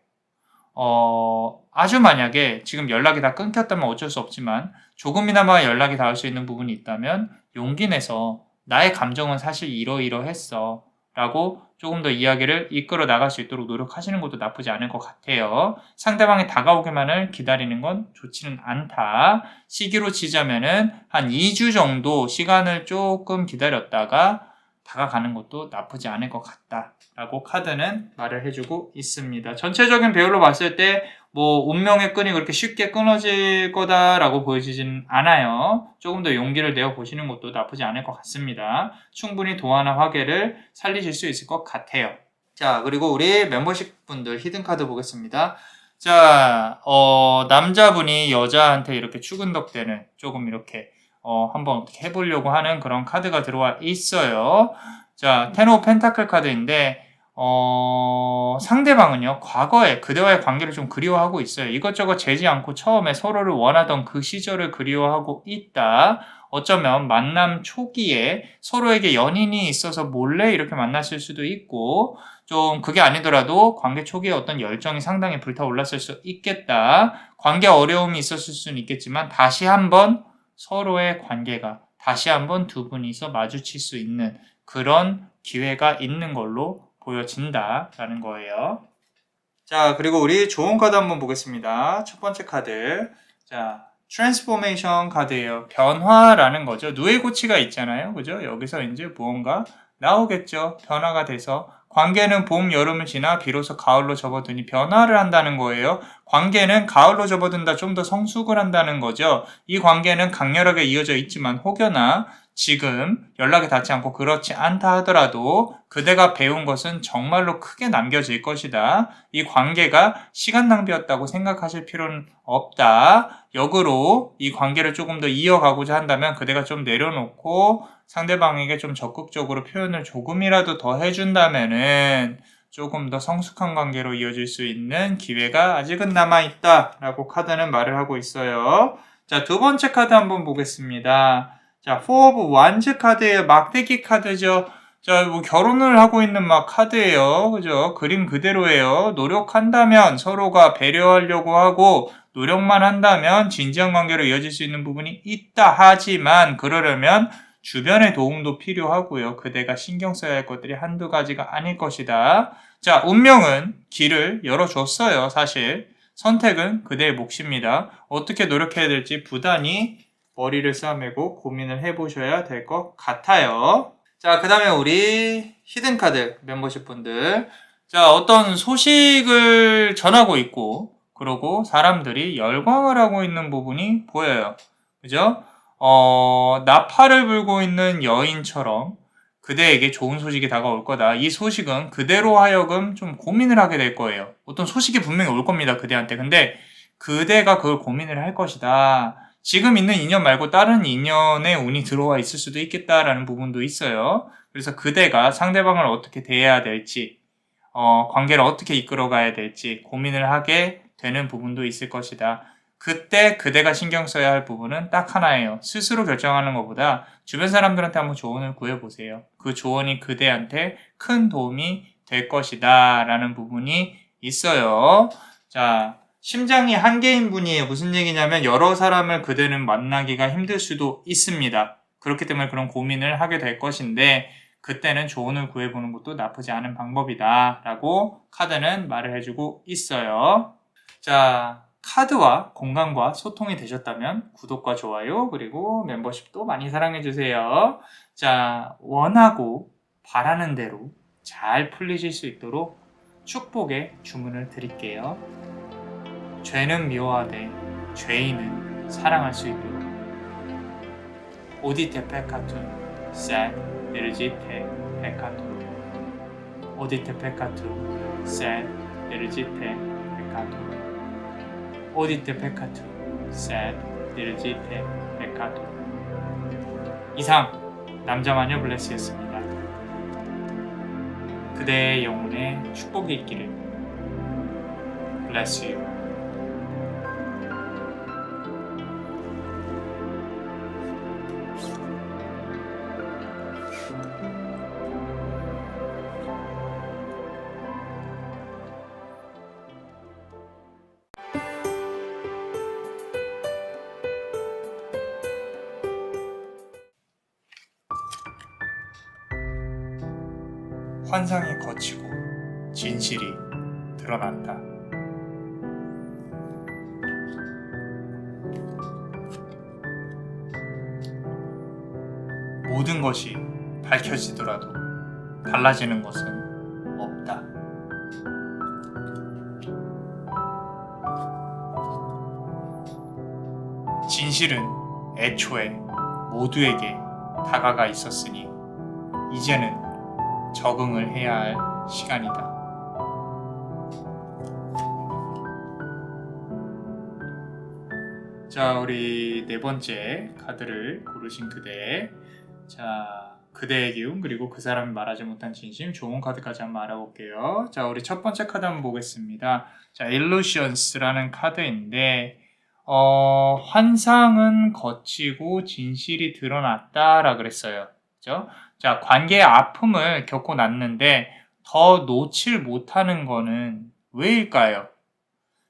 아주 만약에 지금 연락이 다 끊겼다면 어쩔 수 없지만 조금이나마 연락이 닿을 수 있는 부분이 있다면 용기 내서 나의 감정은 사실 이러이러했어 라고 조금 더 이야기를 이끌어 나갈 수 있도록 노력하시는 것도 나쁘지 않을 것 같아요. 상대방이 다가오기만을 기다리는 건 좋지는 않다. 시기로 치자면은 한 2주 정도 시간을 조금 기다렸다가 다가가는 것도 나쁘지 않을 것 같다 라고 카드는 말을 해주고 있습니다. 전체적인 배열로 봤을 때 운명의 끈이 그렇게 쉽게 끊어질 거다라고 보여지진 않아요. 조금 더 용기를 내어 보시는 것도 나쁘지 않을 것 같습니다. 충분히 도화나 화계를 살리실 수 있을 것 같아요. 자, 그리고 우리 멤버십 분들 히든카드 보겠습니다. 자, 남자분이 여자한테 이렇게 추근덕대는 조금 이렇게 한번 어떻게 해보려고 하는 그런 카드가 들어와 있어요. 자, 텐 오브 펜타클 카드인데 상대방은요, 과거에 그대와의 관계를 좀 그리워하고 있어요. 이것저것 재지 않고 처음에 서로를 원하던 그 시절을 그리워하고 있다. 어쩌면 만남 초기에 서로에게 연인이 있어서 몰래 이렇게 만났을 수도 있고, 좀 그게 아니더라도 관계 초기에 어떤 열정이 상당히 불타올랐을 수 있겠다. 관계 어려움이 있었을 수는 있겠지만 다시 한번 서로의 관계가 다시 한번 두 분이서 마주칠 수 있는 그런 기회가 있는 걸로 보여진다라는 거예요. 자, 그리고 우리 좋은 카드 한번 보겠습니다. 첫 번째 카드. 자, 트랜스포메이션 카드예요. 변화라는 거죠. 누에고치가 있잖아요. 그죠? 여기서 이제 무언가 나오겠죠. 변화가 돼서. 관계는 봄, 여름을 지나 비로소 가을로 접어드니 변화를 한다는 거예요. 관계는 가을로 접어든다, 좀 더 성숙을 한다는 거죠. 이 관계는 강렬하게 이어져 있지만 혹여나 지금 연락이 닿지 않고 그렇지 않다 하더라도 그대가 배운 것은 정말로 크게 남겨질 것이다. 이 관계가 시간 낭비였다고 생각하실 필요는 없다. 역으로 이 관계를 조금 더 이어가고자 한다면 그대가 좀 내려놓고 상대방에게 좀 적극적으로 표현을 조금이라도 더 해준다면은 조금 더 성숙한 관계로 이어질 수 있는 기회가 아직은 남아있다라고 카드는 말을 하고 있어요. 자, 두 번째 카드 한번 보겠습니다. 자, Four of Wands 카드예요. 막대기 카드죠. 자, 결혼을 하고 있는 카드예요. 그죠? 그림 그대로예요. 노력한다면 서로가 배려하려고 하고 노력만 한다면 진지한 관계로 이어질 수 있는 부분이 있다. 하지만 그러려면 주변의 도움도 필요하고요. 그대가 신경 써야 할 것들이 한두 가지가 아닐 것이다. 자, 운명은 길을 열어줬어요. 사실. 선택은 그대의 몫입니다. 어떻게 노력해야 될지 부단히 머리를 싸매고 고민을 해보셔야 될 것 같아요. 자, 그 다음에 우리 히든카드 멤버십 분들. 자, 어떤 소식을 전하고 있고, 그러고 사람들이 열광을 하고 있는 부분이 보여요. 그죠? 나팔을 불고 있는 여인처럼 그대에게 좋은 소식이 다가올 거다. 이 소식은 그대로 하여금 좀 고민을 하게 될 거예요. 어떤 소식이 분명히 올 겁니다. 그대한테. 근데 그대가 그걸 고민을 할 것이다. 지금 있는 인연 말고 다른 인연에 운이 들어와 있을 수도 있겠다라는 부분도 있어요. 그래서 그대가 상대방을 어떻게 대해야 될지, 관계를 어떻게 이끌어가야 될지 고민을 하게 되는 부분도 있을 것이다. 그때 그대가 신경 써야 할 부분은 딱 하나예요. 스스로 결정하는 것보다 주변 사람들한테 한번 조언을 구해보세요. 그 조언이 그대한테 큰 도움이 될 것이다 라는 부분이 있어요. 자, 심장이 한 개인 분이에요. 무슨 얘기냐면 여러 사람을 그대는 만나기가 힘들 수도 있습니다. 그렇기 때문에 그런 고민을 하게 될 것인데 그때는 조언을 구해보는 것도 나쁘지 않은 방법이다 라고 카드는 말을 해주고 있어요. 자, 카드와 공간과 소통이 되셨다면 구독과 좋아요 그리고 멤버십도 많이 사랑해주세요. 자, 원하고 바라는 대로 잘 풀리실 수 있도록 축복의 주문을 드릴게요. 죄는 미워하되 죄인은 사랑할 수 있도록 오디테 페카툰 셋 네르지테 페카툰 오디테 페카툰 셋 네르지테 페카툰 오디테 페카툰 셋 네르지테 페카툰. 이상 남자마녀 블레스였습니다. 그대의 영혼에 축복이 있기를. Bless you. 환상이 거치고 진실이 드러난다. 모든 것이 밝혀지더라도 달라지는 것은 없다. 진실은 애초에 모두에게 다가가 있었으니 이제는 적응을 해야 할 시간이다. 자, 우리 네 번째 카드를 고르신 그대. 자, 그대의 기운 그리고 그 사람이 말하지 못한 진심, 좋은 카드까지 한번 알아볼게요. 자, 우리 첫 번째 카드 한번 보겠습니다. 자, Illusions라는 카드인데 환상은 거치고 진실이 드러났다라 그랬어요. 그죠? 자, 관계의 아픔을 겪고 났는데 더 놓칠 못하는 거는 왜일까요?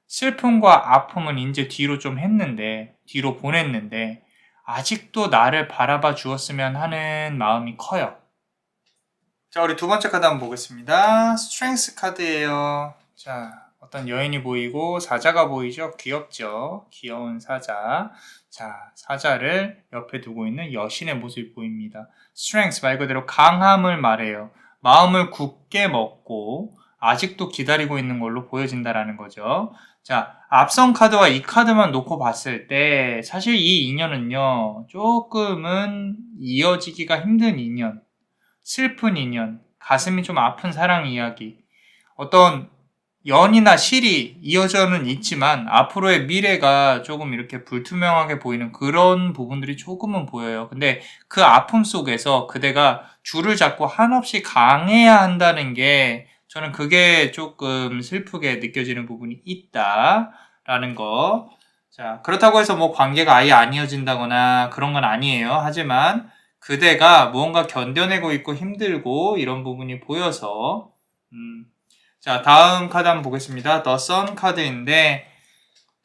슬픔과 아픔은 이제 뒤로 좀 했는데, 뒤로 보냈는데 아직도 나를 바라봐 주었으면 하는 마음이 커요. 자, 우리 두 번째 카드 한번 보겠습니다. 스트렝스 카드예요. 자, 어떤 여인이 보이고 사자가 보이죠? 귀엽죠? 귀여운 사자. 자, 사자를 옆에 두고 있는 여신의 모습이 보입니다. 스트렝스 말 그대로 강함을 말해요. 마음을 굳게 먹고 아직도 기다리고 있는 걸로 보여진다라는 거죠. 자, 앞선 카드와 이 카드만 놓고 봤을 때 사실 이 인연은요, 조금은 이어지기가 힘든 인연, 슬픈 인연, 가슴이 좀 아픈 사랑 이야기, 어떤 연이나 실이 이어져는 있지만 앞으로의 미래가 조금 이렇게 불투명하게 보이는 그런 부분들이 조금은 보여요. 근데 그 아픔 속에서 그대가 줄을 잡고 한없이 강해야 한다는 게 저는 그게 조금 슬프게 느껴지는 부분이 있다라는 거. 자, 그렇다고 해서 뭐 관계가 아예 안 이어진다거나 그런 건 아니에요. 하지만 그대가 무언가 견뎌내고 있고 힘들고 이런 부분이 보여서 자, 다음 카드 한번 보겠습니다. The Sun 카드인데,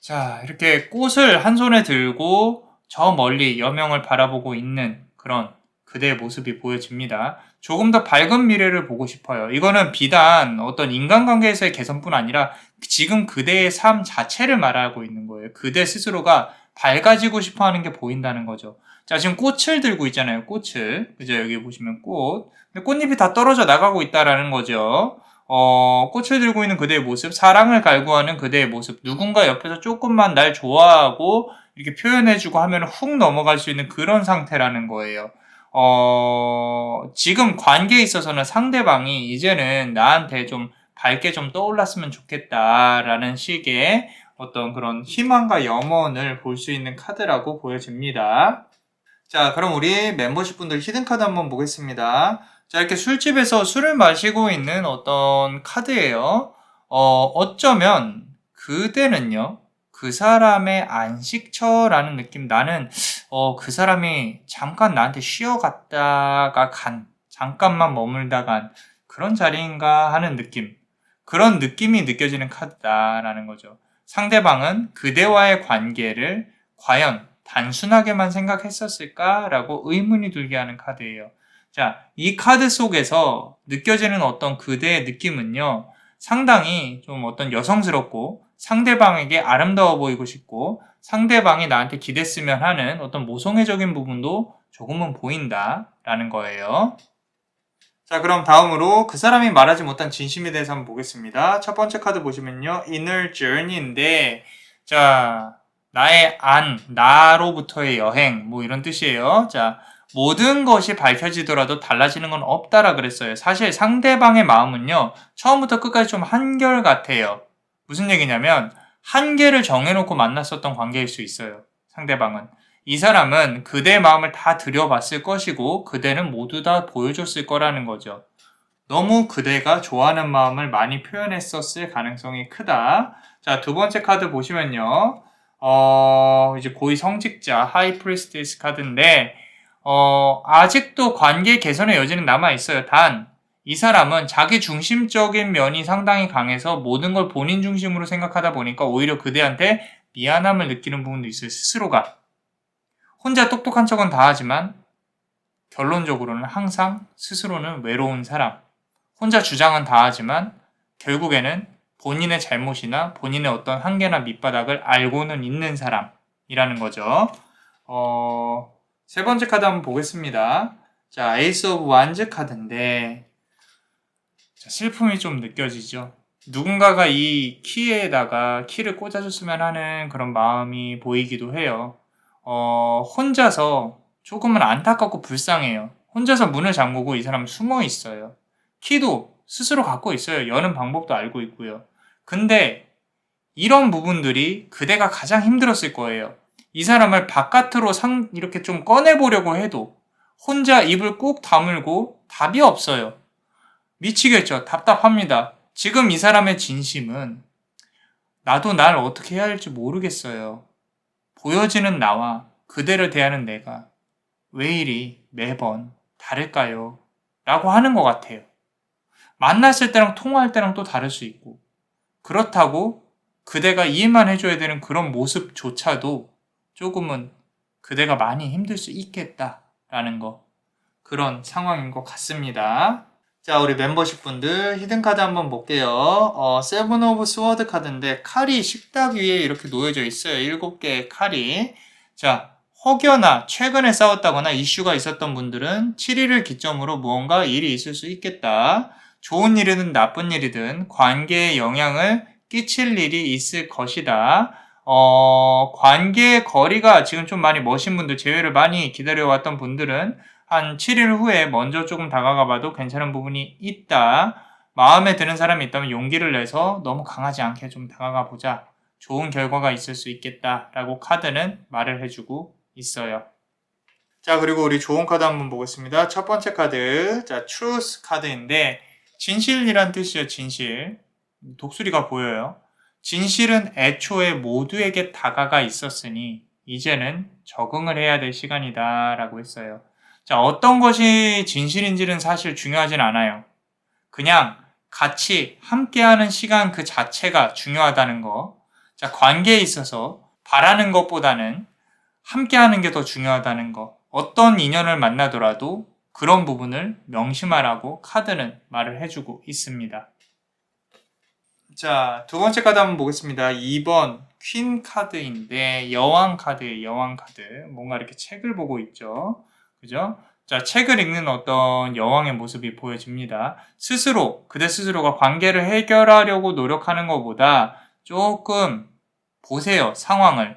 자, 이렇게 꽃을 한 손에 들고 저 멀리 여명을 바라보고 있는 그런 그대의 모습이 보여집니다. 조금 더 밝은 미래를 보고 싶어요. 이거는 비단 어떤 인간관계에서의 개선뿐 아니라 지금 그대의 삶 자체를 말하고 있는 거예요. 그대 스스로가 밝아지고 싶어 하는 게 보인다는 거죠. 자, 지금 꽃을 들고 있잖아요. 꽃을. 그죠? 여기 보시면 꽃. 근데 꽃잎이 다 떨어져 나가고 있다라는 거죠. 꽃을 들고 있는 그대의 모습, 사랑을 갈구하는 그대의 모습, 누군가 옆에서 조금만 날 좋아하고 이렇게 표현해주고 하면 훅 넘어갈 수 있는 그런 상태라는 거예요. 지금 관계에 있어서는 상대방이 이제는 나한테 좀 밝게 좀 떠올랐으면 좋겠다라는 식의 어떤 그런 희망과 염원을 볼 수 있는 카드라고 보여집니다. 자, 그럼 우리 멤버십 분들 히든카드 한번 보겠습니다. 자, 이렇게 술집에서 술을 마시고 있는 어떤 카드예요. 어쩌면 그대는요, 그 사람의 안식처라는 느낌. 나는 그 사람이 잠깐 나한테 쉬어갔다가 잠깐만 머물다 간 그런 자리인가 하는 느낌. 그런 느낌이 느껴지는 카드다라는 거죠. 상대방은 그대와의 관계를 과연 단순하게만 생각했었을까라고 의문이 들게 하는 카드예요. 자, 이 카드 속에서 느껴지는 어떤 그대의 느낌은요, 상당히 좀 어떤 여성스럽고 상대방에게 아름다워 보이고 싶고 상대방이 나한테 기댔으면 하는 어떤 모성애적인 부분도 조금은 보인다라는 거예요. 자, 그럼 다음으로 그 사람이 말하지 못한 진심에 대해서 한번 보겠습니다. 첫 번째 카드 보시면요, Inner Journey인데, 자, 나의 나로부터의 여행, 뭐 이런 뜻이에요. 자, 모든 것이 밝혀지더라도 달라지는 건 없다라 그랬어요. 사실 상대방의 마음은요, 처음부터 끝까지 좀 한결같아요. 무슨 얘기냐면, 한계를 정해놓고 만났었던 관계일 수 있어요. 상대방은. 이 사람은 그대의 마음을 다 들여봤을 것이고 그대는 모두 다 보여줬을 거라는 거죠. 너무 그대가 좋아하는 마음을 많이 표현했었을 가능성이 크다. 자, 두 번째 카드 보시면요. 이제 고위 성직자 하이 프리스티스 카드인데 아직도 관계 개선의 여지는 남아 있어요. 단 이 사람은 자기 중심적인 면이 상당히 강해서 모든 걸 본인 중심으로 생각하다 보니까 오히려 그대한테 미안함을 느끼는 부분도 있어요. 스스로가. 혼자 똑똑한 척은 다 하지만 결론적으로는 항상 스스로는 외로운 사람. 혼자 주장은 다 하지만 결국에는 본인의 잘못이나 본인의 어떤 한계나 밑바닥을 알고는 있는 사람이라는 거죠. 세 번째 카드 한번 보겠습니다. 자, 에이스 오브 완즈 카드인데 자, 슬픔이 좀 느껴지죠. 누군가가 이 키에다가 키를 꽂아줬으면 하는 그런 마음이 보이기도 해요. 혼자서 조금은 안타깝고 불쌍해요. 혼자서 문을 잠그고 이 사람은 숨어 있어요. 키도 스스로 갖고 있어요. 여는 방법도 알고 있고요. 근데 이런 부분들이 그대가 가장 힘들었을 거예요. 이 사람을 바깥으로 이렇게 좀 꺼내보려고 해도 혼자 입을 꾹 다물고 답이 없어요. 미치겠죠. 답답합니다. 지금 이 사람의 진심은 나도 날 어떻게 해야 할지 모르겠어요. 보여지는 나와 그대를 대하는 내가 왜 이리 매번 다를까요? 라고 하는 것 같아요. 만났을 때랑 통화할 때랑 또 다를 수 있고 그렇다고 그대가 이해만 해줘야 되는 그런 모습조차도 조금은 그대가 많이 힘들 수 있겠다라는 거 그런 상황인 것 같습니다. 자, 우리 멤버십 분들 히든카드 한번 볼게요. 세븐 오브 스워드 카드인데 칼이 식탁 위에 이렇게 놓여져 있어요. 7개의 칼이. 자, 혹여나 최근에 싸웠다거나 이슈가 있었던 분들은 7일을 기점으로 무언가 일이 있을 수 있겠다. 좋은 일이든 나쁜 일이든 관계에 영향을 끼칠 일이 있을 것이다. 관계의 거리가 지금 좀 많이 머신 분들, 재회를 많이 기다려왔던 분들은 한 7일 후에 먼저 조금 다가가 봐도 괜찮은 부분이 있다. 마음에 드는 사람이 있다면 용기를 내서 너무 강하지 않게 좀 다가가 보자. 좋은 결과가 있을 수 있겠다. 라고 카드는 말을 해주고 있어요. 자, 그리고 우리 좋은 카드 한번 보겠습니다. 첫 번째 카드. 자, truth 카드인데, 진실이란 뜻이에요, 진실. 독수리가 보여요. 진실은 애초에 모두에게 다가가 있었으니, 이제는 적응을 해야 될 시간이다. 라고 했어요. 자, 어떤 것이 진실인지는 사실 중요하진 않아요. 그냥 같이 함께하는 시간 그 자체가 중요하다는 거. 자, 관계에 있어서 바라는 것보다는 함께하는 게 더 중요하다는 거. 어떤 인연을 만나더라도 그런 부분을 명심하라고 카드는 말을 해주고 있습니다. 자, 두 번째 카드 한번 보겠습니다. 2번 퀸 카드인데 여왕 카드예요. 여왕 카드. 뭔가 이렇게 책을 보고 있죠. 그죠? 자, 책을 읽는 어떤 여왕의 모습이 보여집니다. 그대 스스로가 관계를 해결하려고 노력하는 것보다 조금 보세요, 상황을.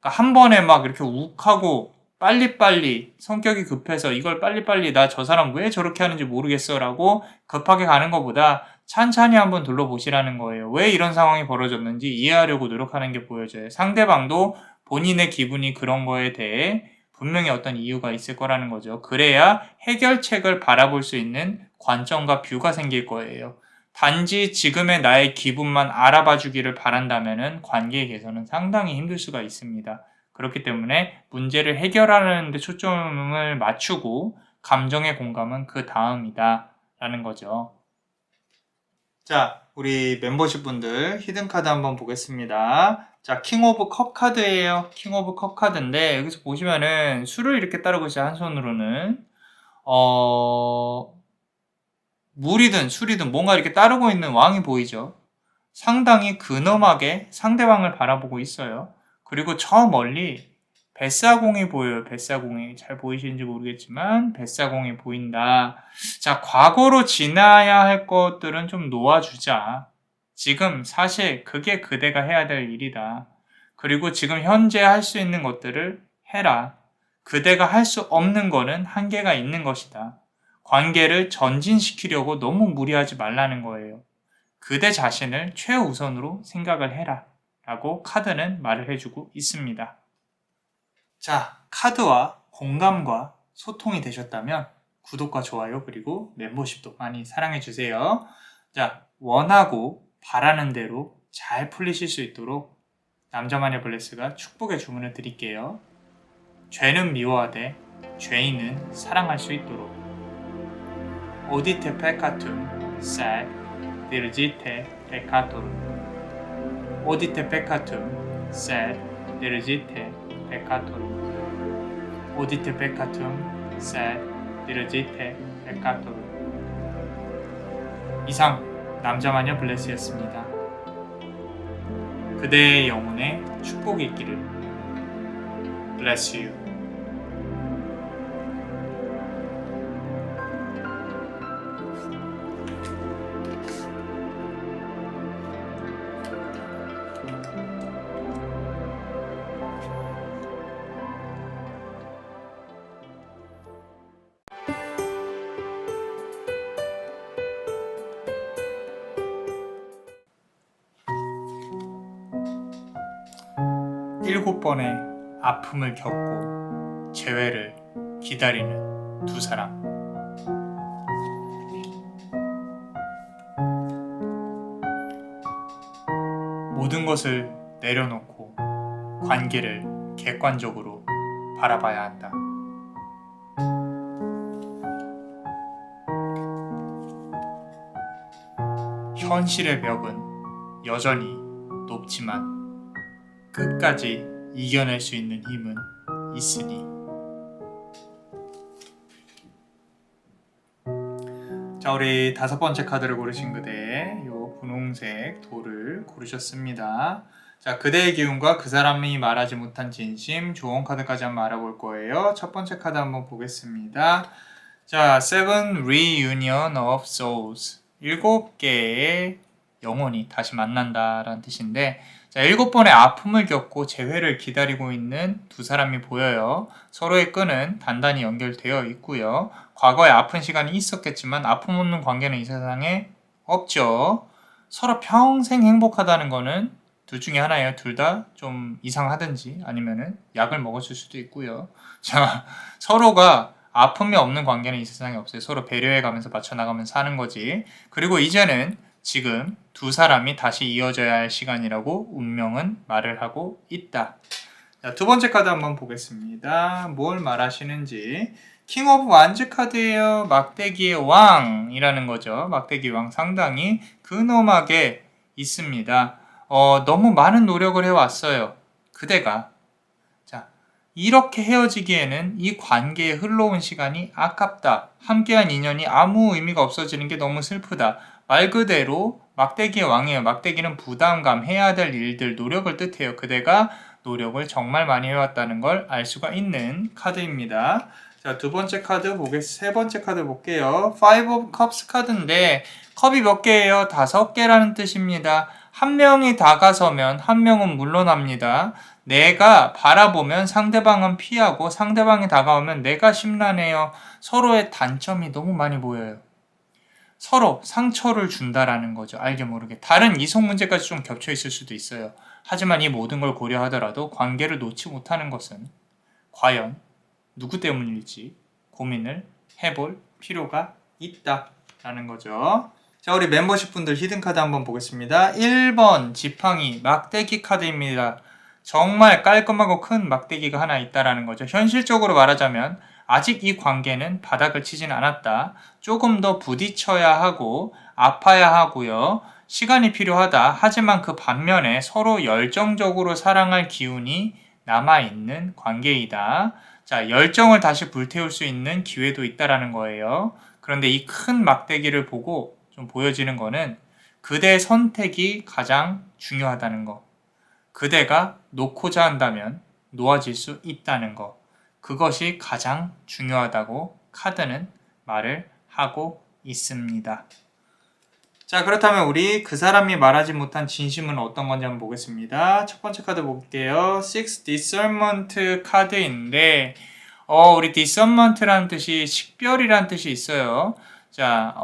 그러니까 한 번에 막 이렇게 욱하고 빨리빨리 성격이 급해서 이걸 빨리빨리 나 저 사람 왜 저렇게 하는지 모르겠어 라고 급하게 가는 것보다 찬찬히 한번 둘러보시라는 거예요. 왜 이런 상황이 벌어졌는지 이해하려고 노력하는 게 보여져요. 상대방도 본인의 기분이 그런 거에 대해 분명히 어떤 이유가 있을 거라는 거죠. 그래야 해결책을 바라볼 수 있는 관점과 뷰가 생길 거예요. 단지 지금의 나의 기분만 알아봐 주기를 바란다면 관계 개선은 상당히 힘들 수가 있습니다. 그렇기 때문에 문제를 해결하는 데 초점을 맞추고 감정의 공감은 그 다음이다 라는 거죠. 자, 우리 멤버십 분들 히든카드 한번 보겠습니다. 자, 킹 오브 컵 카드예요. 킹 오브 컵 카드인데 여기서 보시면은 술을 이렇게 따르고 있어요. 한 손으로는. 물이든 술이든 뭔가 이렇게 따르고 있는 왕이 보이죠. 상당히 근엄하게 상대방을 바라보고 있어요. 그리고 저 멀리 뱃사공이 보여요. 뱃사공이. 잘 보이시는지 모르겠지만 뱃사공이 보인다. 자, 과거로 지나야 할 것들은 좀 놓아주자. 지금 사실 그게 그대가 해야 될 일이다. 그리고 지금 현재 할 수 있는 것들을 해라. 그대가 할 수 없는 거는 한계가 있는 것이다. 관계를 전진시키려고 너무 무리하지 말라는 거예요. 그대 자신을 최우선으로 생각을 해라. 라고 카드는 말을 해주고 있습니다. 자, 카드와 공감과 소통이 되셨다면 구독과 좋아요 그리고 멤버십도 많이 사랑해주세요. 자, 원하고 바라는 대로 잘 풀리실 수 있도록 남자마녀 블레스가 축복의 주문을 드릴게요. 죄는 미워하되 죄인은 사랑할 수 있도록 오디테 페카툼 세 디르지테 페카토룸 오디테 페카툼 세 디르지테 페카토룸 오디테 페카툼 세 디르지테 페카토룸. 이상 남자마녀 블레스였습니다. 그대의 영혼에 축복이 있기를. Bless you. 일곱 번의 아픔을 겪고 재회를 기다리는 두 사람. 모든 것을 내려놓고 관계를 객관적으로 바라봐야 한다. 현실의 벽은 여전히 높지만 끝까지 이겨낼 수 있는 힘은 있으니. 자, 우리 다섯 번째 카드를 고르신 그대, 요 분홍색 돌을 고르셨습니다. 자, 그대의 기운과 그 사람이 말하지 못한 진심, 조언 카드까지 한번 알아볼 거예요. 첫 번째 카드 한번 보겠습니다. 자, Seven Reunion of Souls. 7개의 영혼이 다시 만난다라는 뜻인데, 자, 7번의 아픔을 겪고 재회를 기다리고 있는 두 사람이 보여요. 서로의 끈은 단단히 연결되어 있고요. 과거에 아픈 시간이 있었겠지만 아픔 없는 관계는 이 세상에 없죠. 서로 평생 행복하다는 거는 둘 중에 하나예요. 둘 다 좀 이상하든지 아니면은 약을 먹었을 수도 있고요. 자, 서로가 아픔이 없는 관계는 이 세상에 없어요. 서로 배려해가면서 맞춰나가면서 사는 거지. 그리고 이제는 지금 두 사람이 다시 이어져야 할 시간이라고 운명은 말을 하고 있다. 자, 두 번째 카드 한번 보겠습니다. 뭘 말하시는지. 킹 오브 완즈 카드예요. 막대기의 왕이라는 거죠. 막대기 왕 상당히 근엄하게 있습니다. 너무 많은 노력을 해왔어요. 그대가. 자, 이렇게 헤어지기에는 이 관계에 흘러온 시간이 아깝다. 함께한 인연이 아무 의미가 없어지는 게 너무 슬프다. 말 그대로 막대기의 왕이에요. 막대기는 부담감, 해야 될 일들, 노력을 뜻해요. 그대가 노력을 정말 많이 해왔다는 걸 알 수가 있는 카드입니다. 자, 세 번째 카드 볼게요. Five of Cups 카드인데 컵이 몇 개예요? 5개라는 뜻입니다. 한 명이 다가서면 한 명은 물러납니다. 내가 바라보면 상대방은 피하고 상대방이 다가오면 내가 심란해요. 서로의 단점이 너무 많이 보여요. 서로 상처를 준다라는 거죠. 알게 모르게. 다른 이성 문제까지 좀 겹쳐 있을 수도 있어요. 하지만 이 모든 걸 고려하더라도 관계를 놓지 못하는 것은 과연 누구 때문일지 고민을 해볼 필요가 있다라는 거죠. 자, 우리 멤버십 분들 히든카드 한번 보겠습니다. 1번 지팡이 막대기 카드입니다. 정말 깔끔하고 큰 막대기가 하나 있다라는 거죠. 현실적으로 말하자면 아직 이 관계는 바닥을 치진 않았다. 조금 더 부딪혀야 하고 아파야 하고요. 시간이 필요하다. 하지만 그 반면에 서로 열정적으로 사랑할 기운이 남아있는 관계이다. 자, 열정을 다시 불태울 수 있는 기회도 있다라는 거예요. 그런데 이 큰 막대기를 보고 좀 보여지는 거는 그대의 선택이 가장 중요하다는 거. 그대가 놓고자 한다면 놓아질 수 있다는 거. 그것이 가장 중요하다고 카드는 말을 하고 있습니다. 자, 그렇다면 우리 그 사람이 말하지 못한 진심은 어떤 건지 한번 보겠습니다. 첫 번째 카드 볼게요. Six Discernment 카드인데 우리 discernment라는 뜻이 식별이라는 뜻이 있어요. 자,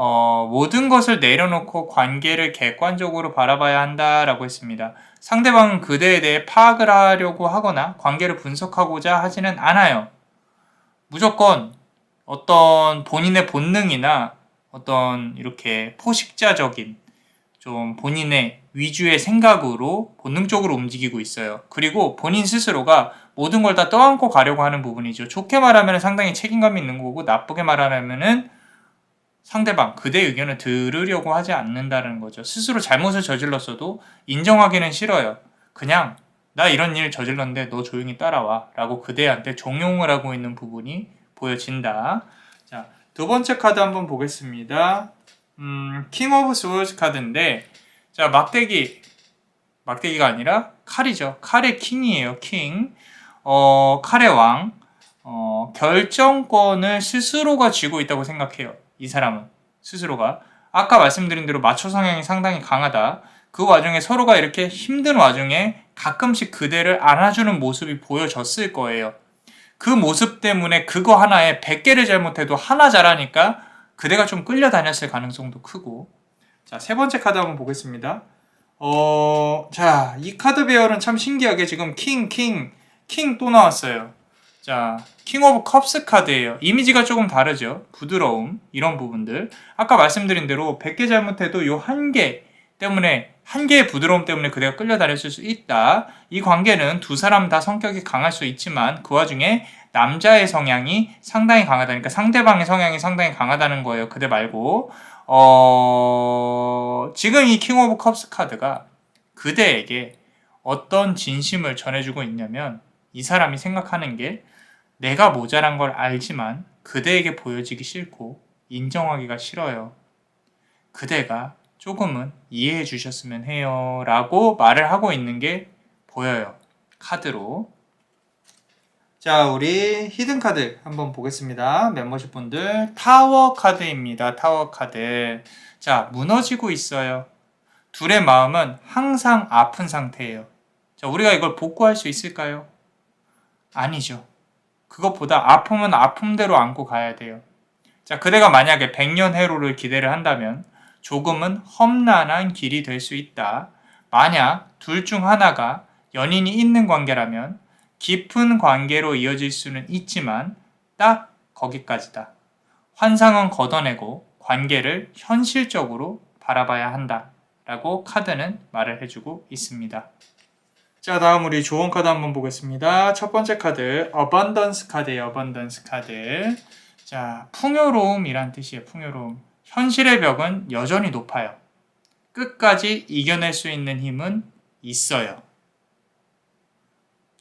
모든 것을 내려놓고 관계를 객관적으로 바라봐야 한다라고 했습니다. 상대방은 그대에 대해 파악을 하려고 하거나 관계를 분석하고자 하지는 않아요. 무조건 어떤 본인의 본능이나 어떤 이렇게 포식자적인 좀 본인의 위주의 생각으로 본능적으로 움직이고 있어요. 그리고 본인 스스로가 모든 걸 다 떠안고 가려고 하는 부분이죠. 좋게 말하면 상당히 책임감이 있는 거고 나쁘게 말하면 상대방 그대의 의견을 들으려고 하지 않는다는 거죠. 스스로 잘못을 저질렀어도 인정하기는 싫어요. 그냥 나 이런 일 저질렀는데 너 조용히 따라와 라고 그대한테 종용을 하고 있는 부분이 보여진다. 자, 두 번째 카드 한번 보겠습니다. 킹 오브 스워즈 카드인데 자, 막대기가 아니라 칼이죠. 칼의 킹이에요. 킹. 칼의 왕. 결정권을 스스로가 쥐고 있다고 생각해요. 이 사람은 스스로가 아까 말씀드린 대로 마초 성향이 상당히 강하다. 그 와중에 서로가 이렇게 힘든 와중에 가끔씩 그대를 안아주는 모습이 보여졌을 거예요. 그 모습 때문에 그거 하나에 100개를 잘못해도 하나 잘하니까 그대가 좀 끌려다녔을 가능성도 크고. 자, 세 번째 카드 한번 보겠습니다. 자, 이 카드 배열은 참 신기하게 지금 킹 또 나왔어요. 자, 킹 오브 컵스 카드예요. 이미지가 조금 다르죠. 부드러움, 이런 부분들. 아까 말씀드린 대로 100개 잘못해도 요 한 개 때문에, 한 개의 부드러움 때문에 그대가 끌려다녔을 수 있다. 이 관계는 두 사람 다 성격이 강할 수 있지만 그 와중에 남자의 성향이 상당히 강하다니까 상대방의 성향이 상당히 강하다는 거예요. 그대 말고. 지금 이 킹 오브 컵스 카드가 그대에게 어떤 진심을 전해주고 있냐면 이 사람이 생각하는 게 내가 모자란 걸 알지만 그대에게 보여지기 싫고 인정하기가 싫어요. 그대가 조금은 이해해 주셨으면 해요 라고 말을 하고 있는 게 보여요. 카드로. 자, 우리 히든 카드 한번 보겠습니다. 멤버십 분들 타워 카드입니다. 타워 카드. 자, 무너지고 있어요. 둘의 마음은 항상 아픈 상태예요. 자, 우리가 이걸 복구할 수 있을까요? 아니죠. 그것보다 아픔은 아픔대로 안고 가야 돼요. 자, 그대가 만약에 100년 해로를 기대를 한다면 조금은 험난한 길이 될 수 있다. 만약 둘 중 하나가 연인이 있는 관계라면 깊은 관계로 이어질 수는 있지만 딱 거기까지다. 환상은 걷어내고 관계를 현실적으로 바라봐야 한다. 라고 카드는 말을 해주고 있습니다. 자, 다음 우리 조언 카드 한번 보겠습니다. 첫 번째 카드, 어번던스 카드예요. 어번던스 카드. 자, 풍요로움이란 뜻이에요. 풍요로움. 현실의 벽은 여전히 높아요. 끝까지 이겨낼 수 있는 힘은 있어요.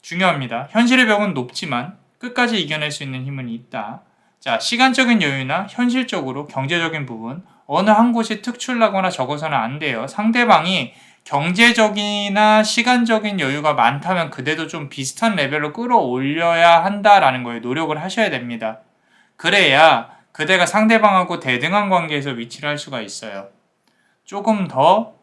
중요합니다. 현실의 벽은 높지만 끝까지 이겨낼 수 있는 힘은 있다. 자, 시간적인 여유나 현실적으로 경제적인 부분, 어느 한 곳이 특출나거나 적어서는 안 돼요. 상대방이 경제적이나 시간적인 여유가 많다면 그대도 좀 비슷한 레벨로 끌어올려야 한다라는 거에 노력을 하셔야 됩니다. 그래야 그대가 상대방하고 대등한 관계에서 위치를 할 수가 있어요. 조금 더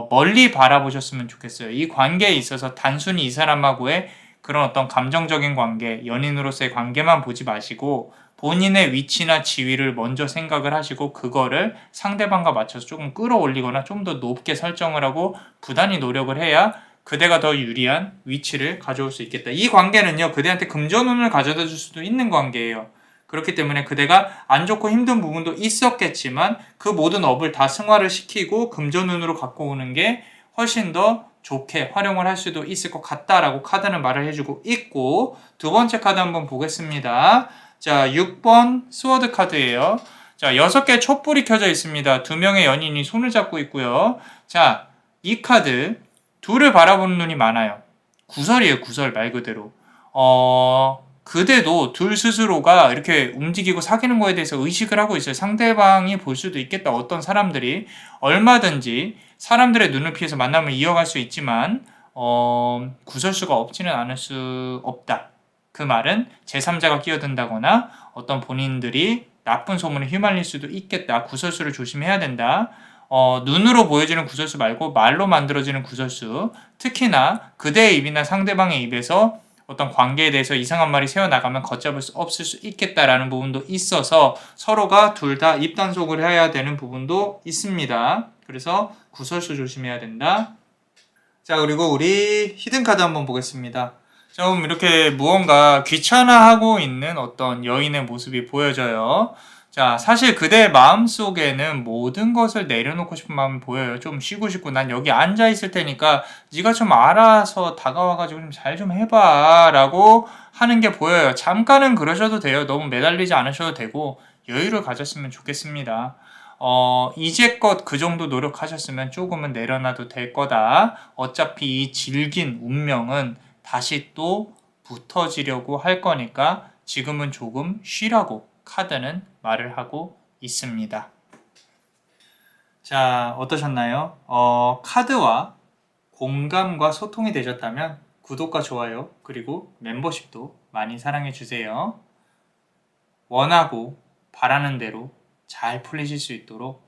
멀리 바라보셨으면 좋겠어요. 이 관계에 있어서 단순히 이 사람하고의 그런 어떤 감정적인 관계, 연인으로서의 관계만 보지 마시고 본인의 위치나 지위를 먼저 생각을 하시고 그거를 상대방과 맞춰서 조금 끌어올리거나 좀 더 높게 설정을 하고 부단히 노력을 해야 그대가 더 유리한 위치를 가져올 수 있겠다. 이 관계는요, 그대한테 금전운을 가져다 줄 수도 있는 관계예요. 그렇기 때문에 그대가 안 좋고 힘든 부분도 있었겠지만 그 모든 업을 다 승화를 시키고 금전운으로 갖고 오는 게 훨씬 더 좋게 활용을 할 수도 있을 것 같다라고 카드는 말을 해주고 있고, 두 번째 카드 한번 보겠습니다. 자, 6번 스워드 카드예요. 자, 6개의 촛불이 켜져 있습니다. 2명의 연인이 손을 잡고 있고요. 자, 이 카드 둘을 바라보는 눈이 많아요. 구설이에요. 구설 말 그대로. 그대도 둘 스스로가 이렇게 움직이고 사귀는 거에 대해서 의식을 하고 있어요. 상대방이 볼 수도 있겠다. 어떤 사람들이 얼마든지 사람들의 눈을 피해서 만남을 이어갈 수 있지만 구설수가 없지는 않을 수 없다. 그 말은 제3자가 끼어든다거나 어떤 본인들이 나쁜 소문에 휘말릴 수도 있겠다. 구설수를 조심해야 된다. 눈으로 보여지는 구설수 말고 말로 만들어지는 구설수, 특히나 그대의 입이나 상대방의 입에서 어떤 관계에 대해서 이상한 말이 새어나가면 걷잡을 수 없을 수 있겠다라는 부분도 있어서 서로가 둘 다 입단속을 해야 되는 부분도 있습니다. 그래서 구설수 조심해야 된다. 자, 그리고 우리 히든카드 한번 보겠습니다. 좀 이렇게 무언가 귀찮아하고 있는 어떤 여인의 모습이 보여져요. 자, 사실 그대의 마음속에는 모든 것을 내려놓고 싶은 마음이 보여요. 좀 쉬고 싶고 난 여기 앉아 있을 테니까 네가 좀 알아서 다가와가지고 좀 잘 좀 해봐 라고 하는 게 보여요. 잠깐은 그러셔도 돼요. 너무 매달리지 않으셔도 되고 여유를 가졌으면 좋겠습니다. 이제껏 그 정도 노력하셨으면 조금은 내려놔도 될 거다. 어차피 이 질긴 운명은 다시 또 붙어지려고 할 거니까 지금은 조금 쉬라고 카드는 말을 하고 있습니다. 자, 어떠셨나요? 카드와 공감과 소통이 되셨다면 구독과 좋아요 그리고 멤버십도 많이 사랑해 주세요. 원하고 바라는 대로 잘 풀리실 수 있도록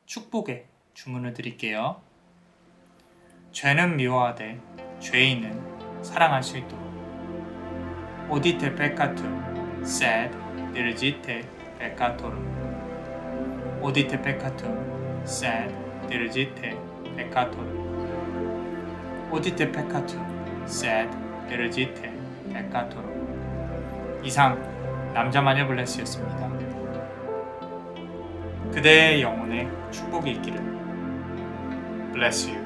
축복의 주문을 드릴게요. 죄는 미워하되 죄인은 사랑할 수 있도록 오디테 페카툼 sed dirigite peccatorum 오디테 페카툼 sed dirigite peccatorum 오디테 페카툼 sed dirigite peccatorum. 이상 남자마녀 블레스였습니다. 그대의 영혼에 축복이 있기를. Bless you.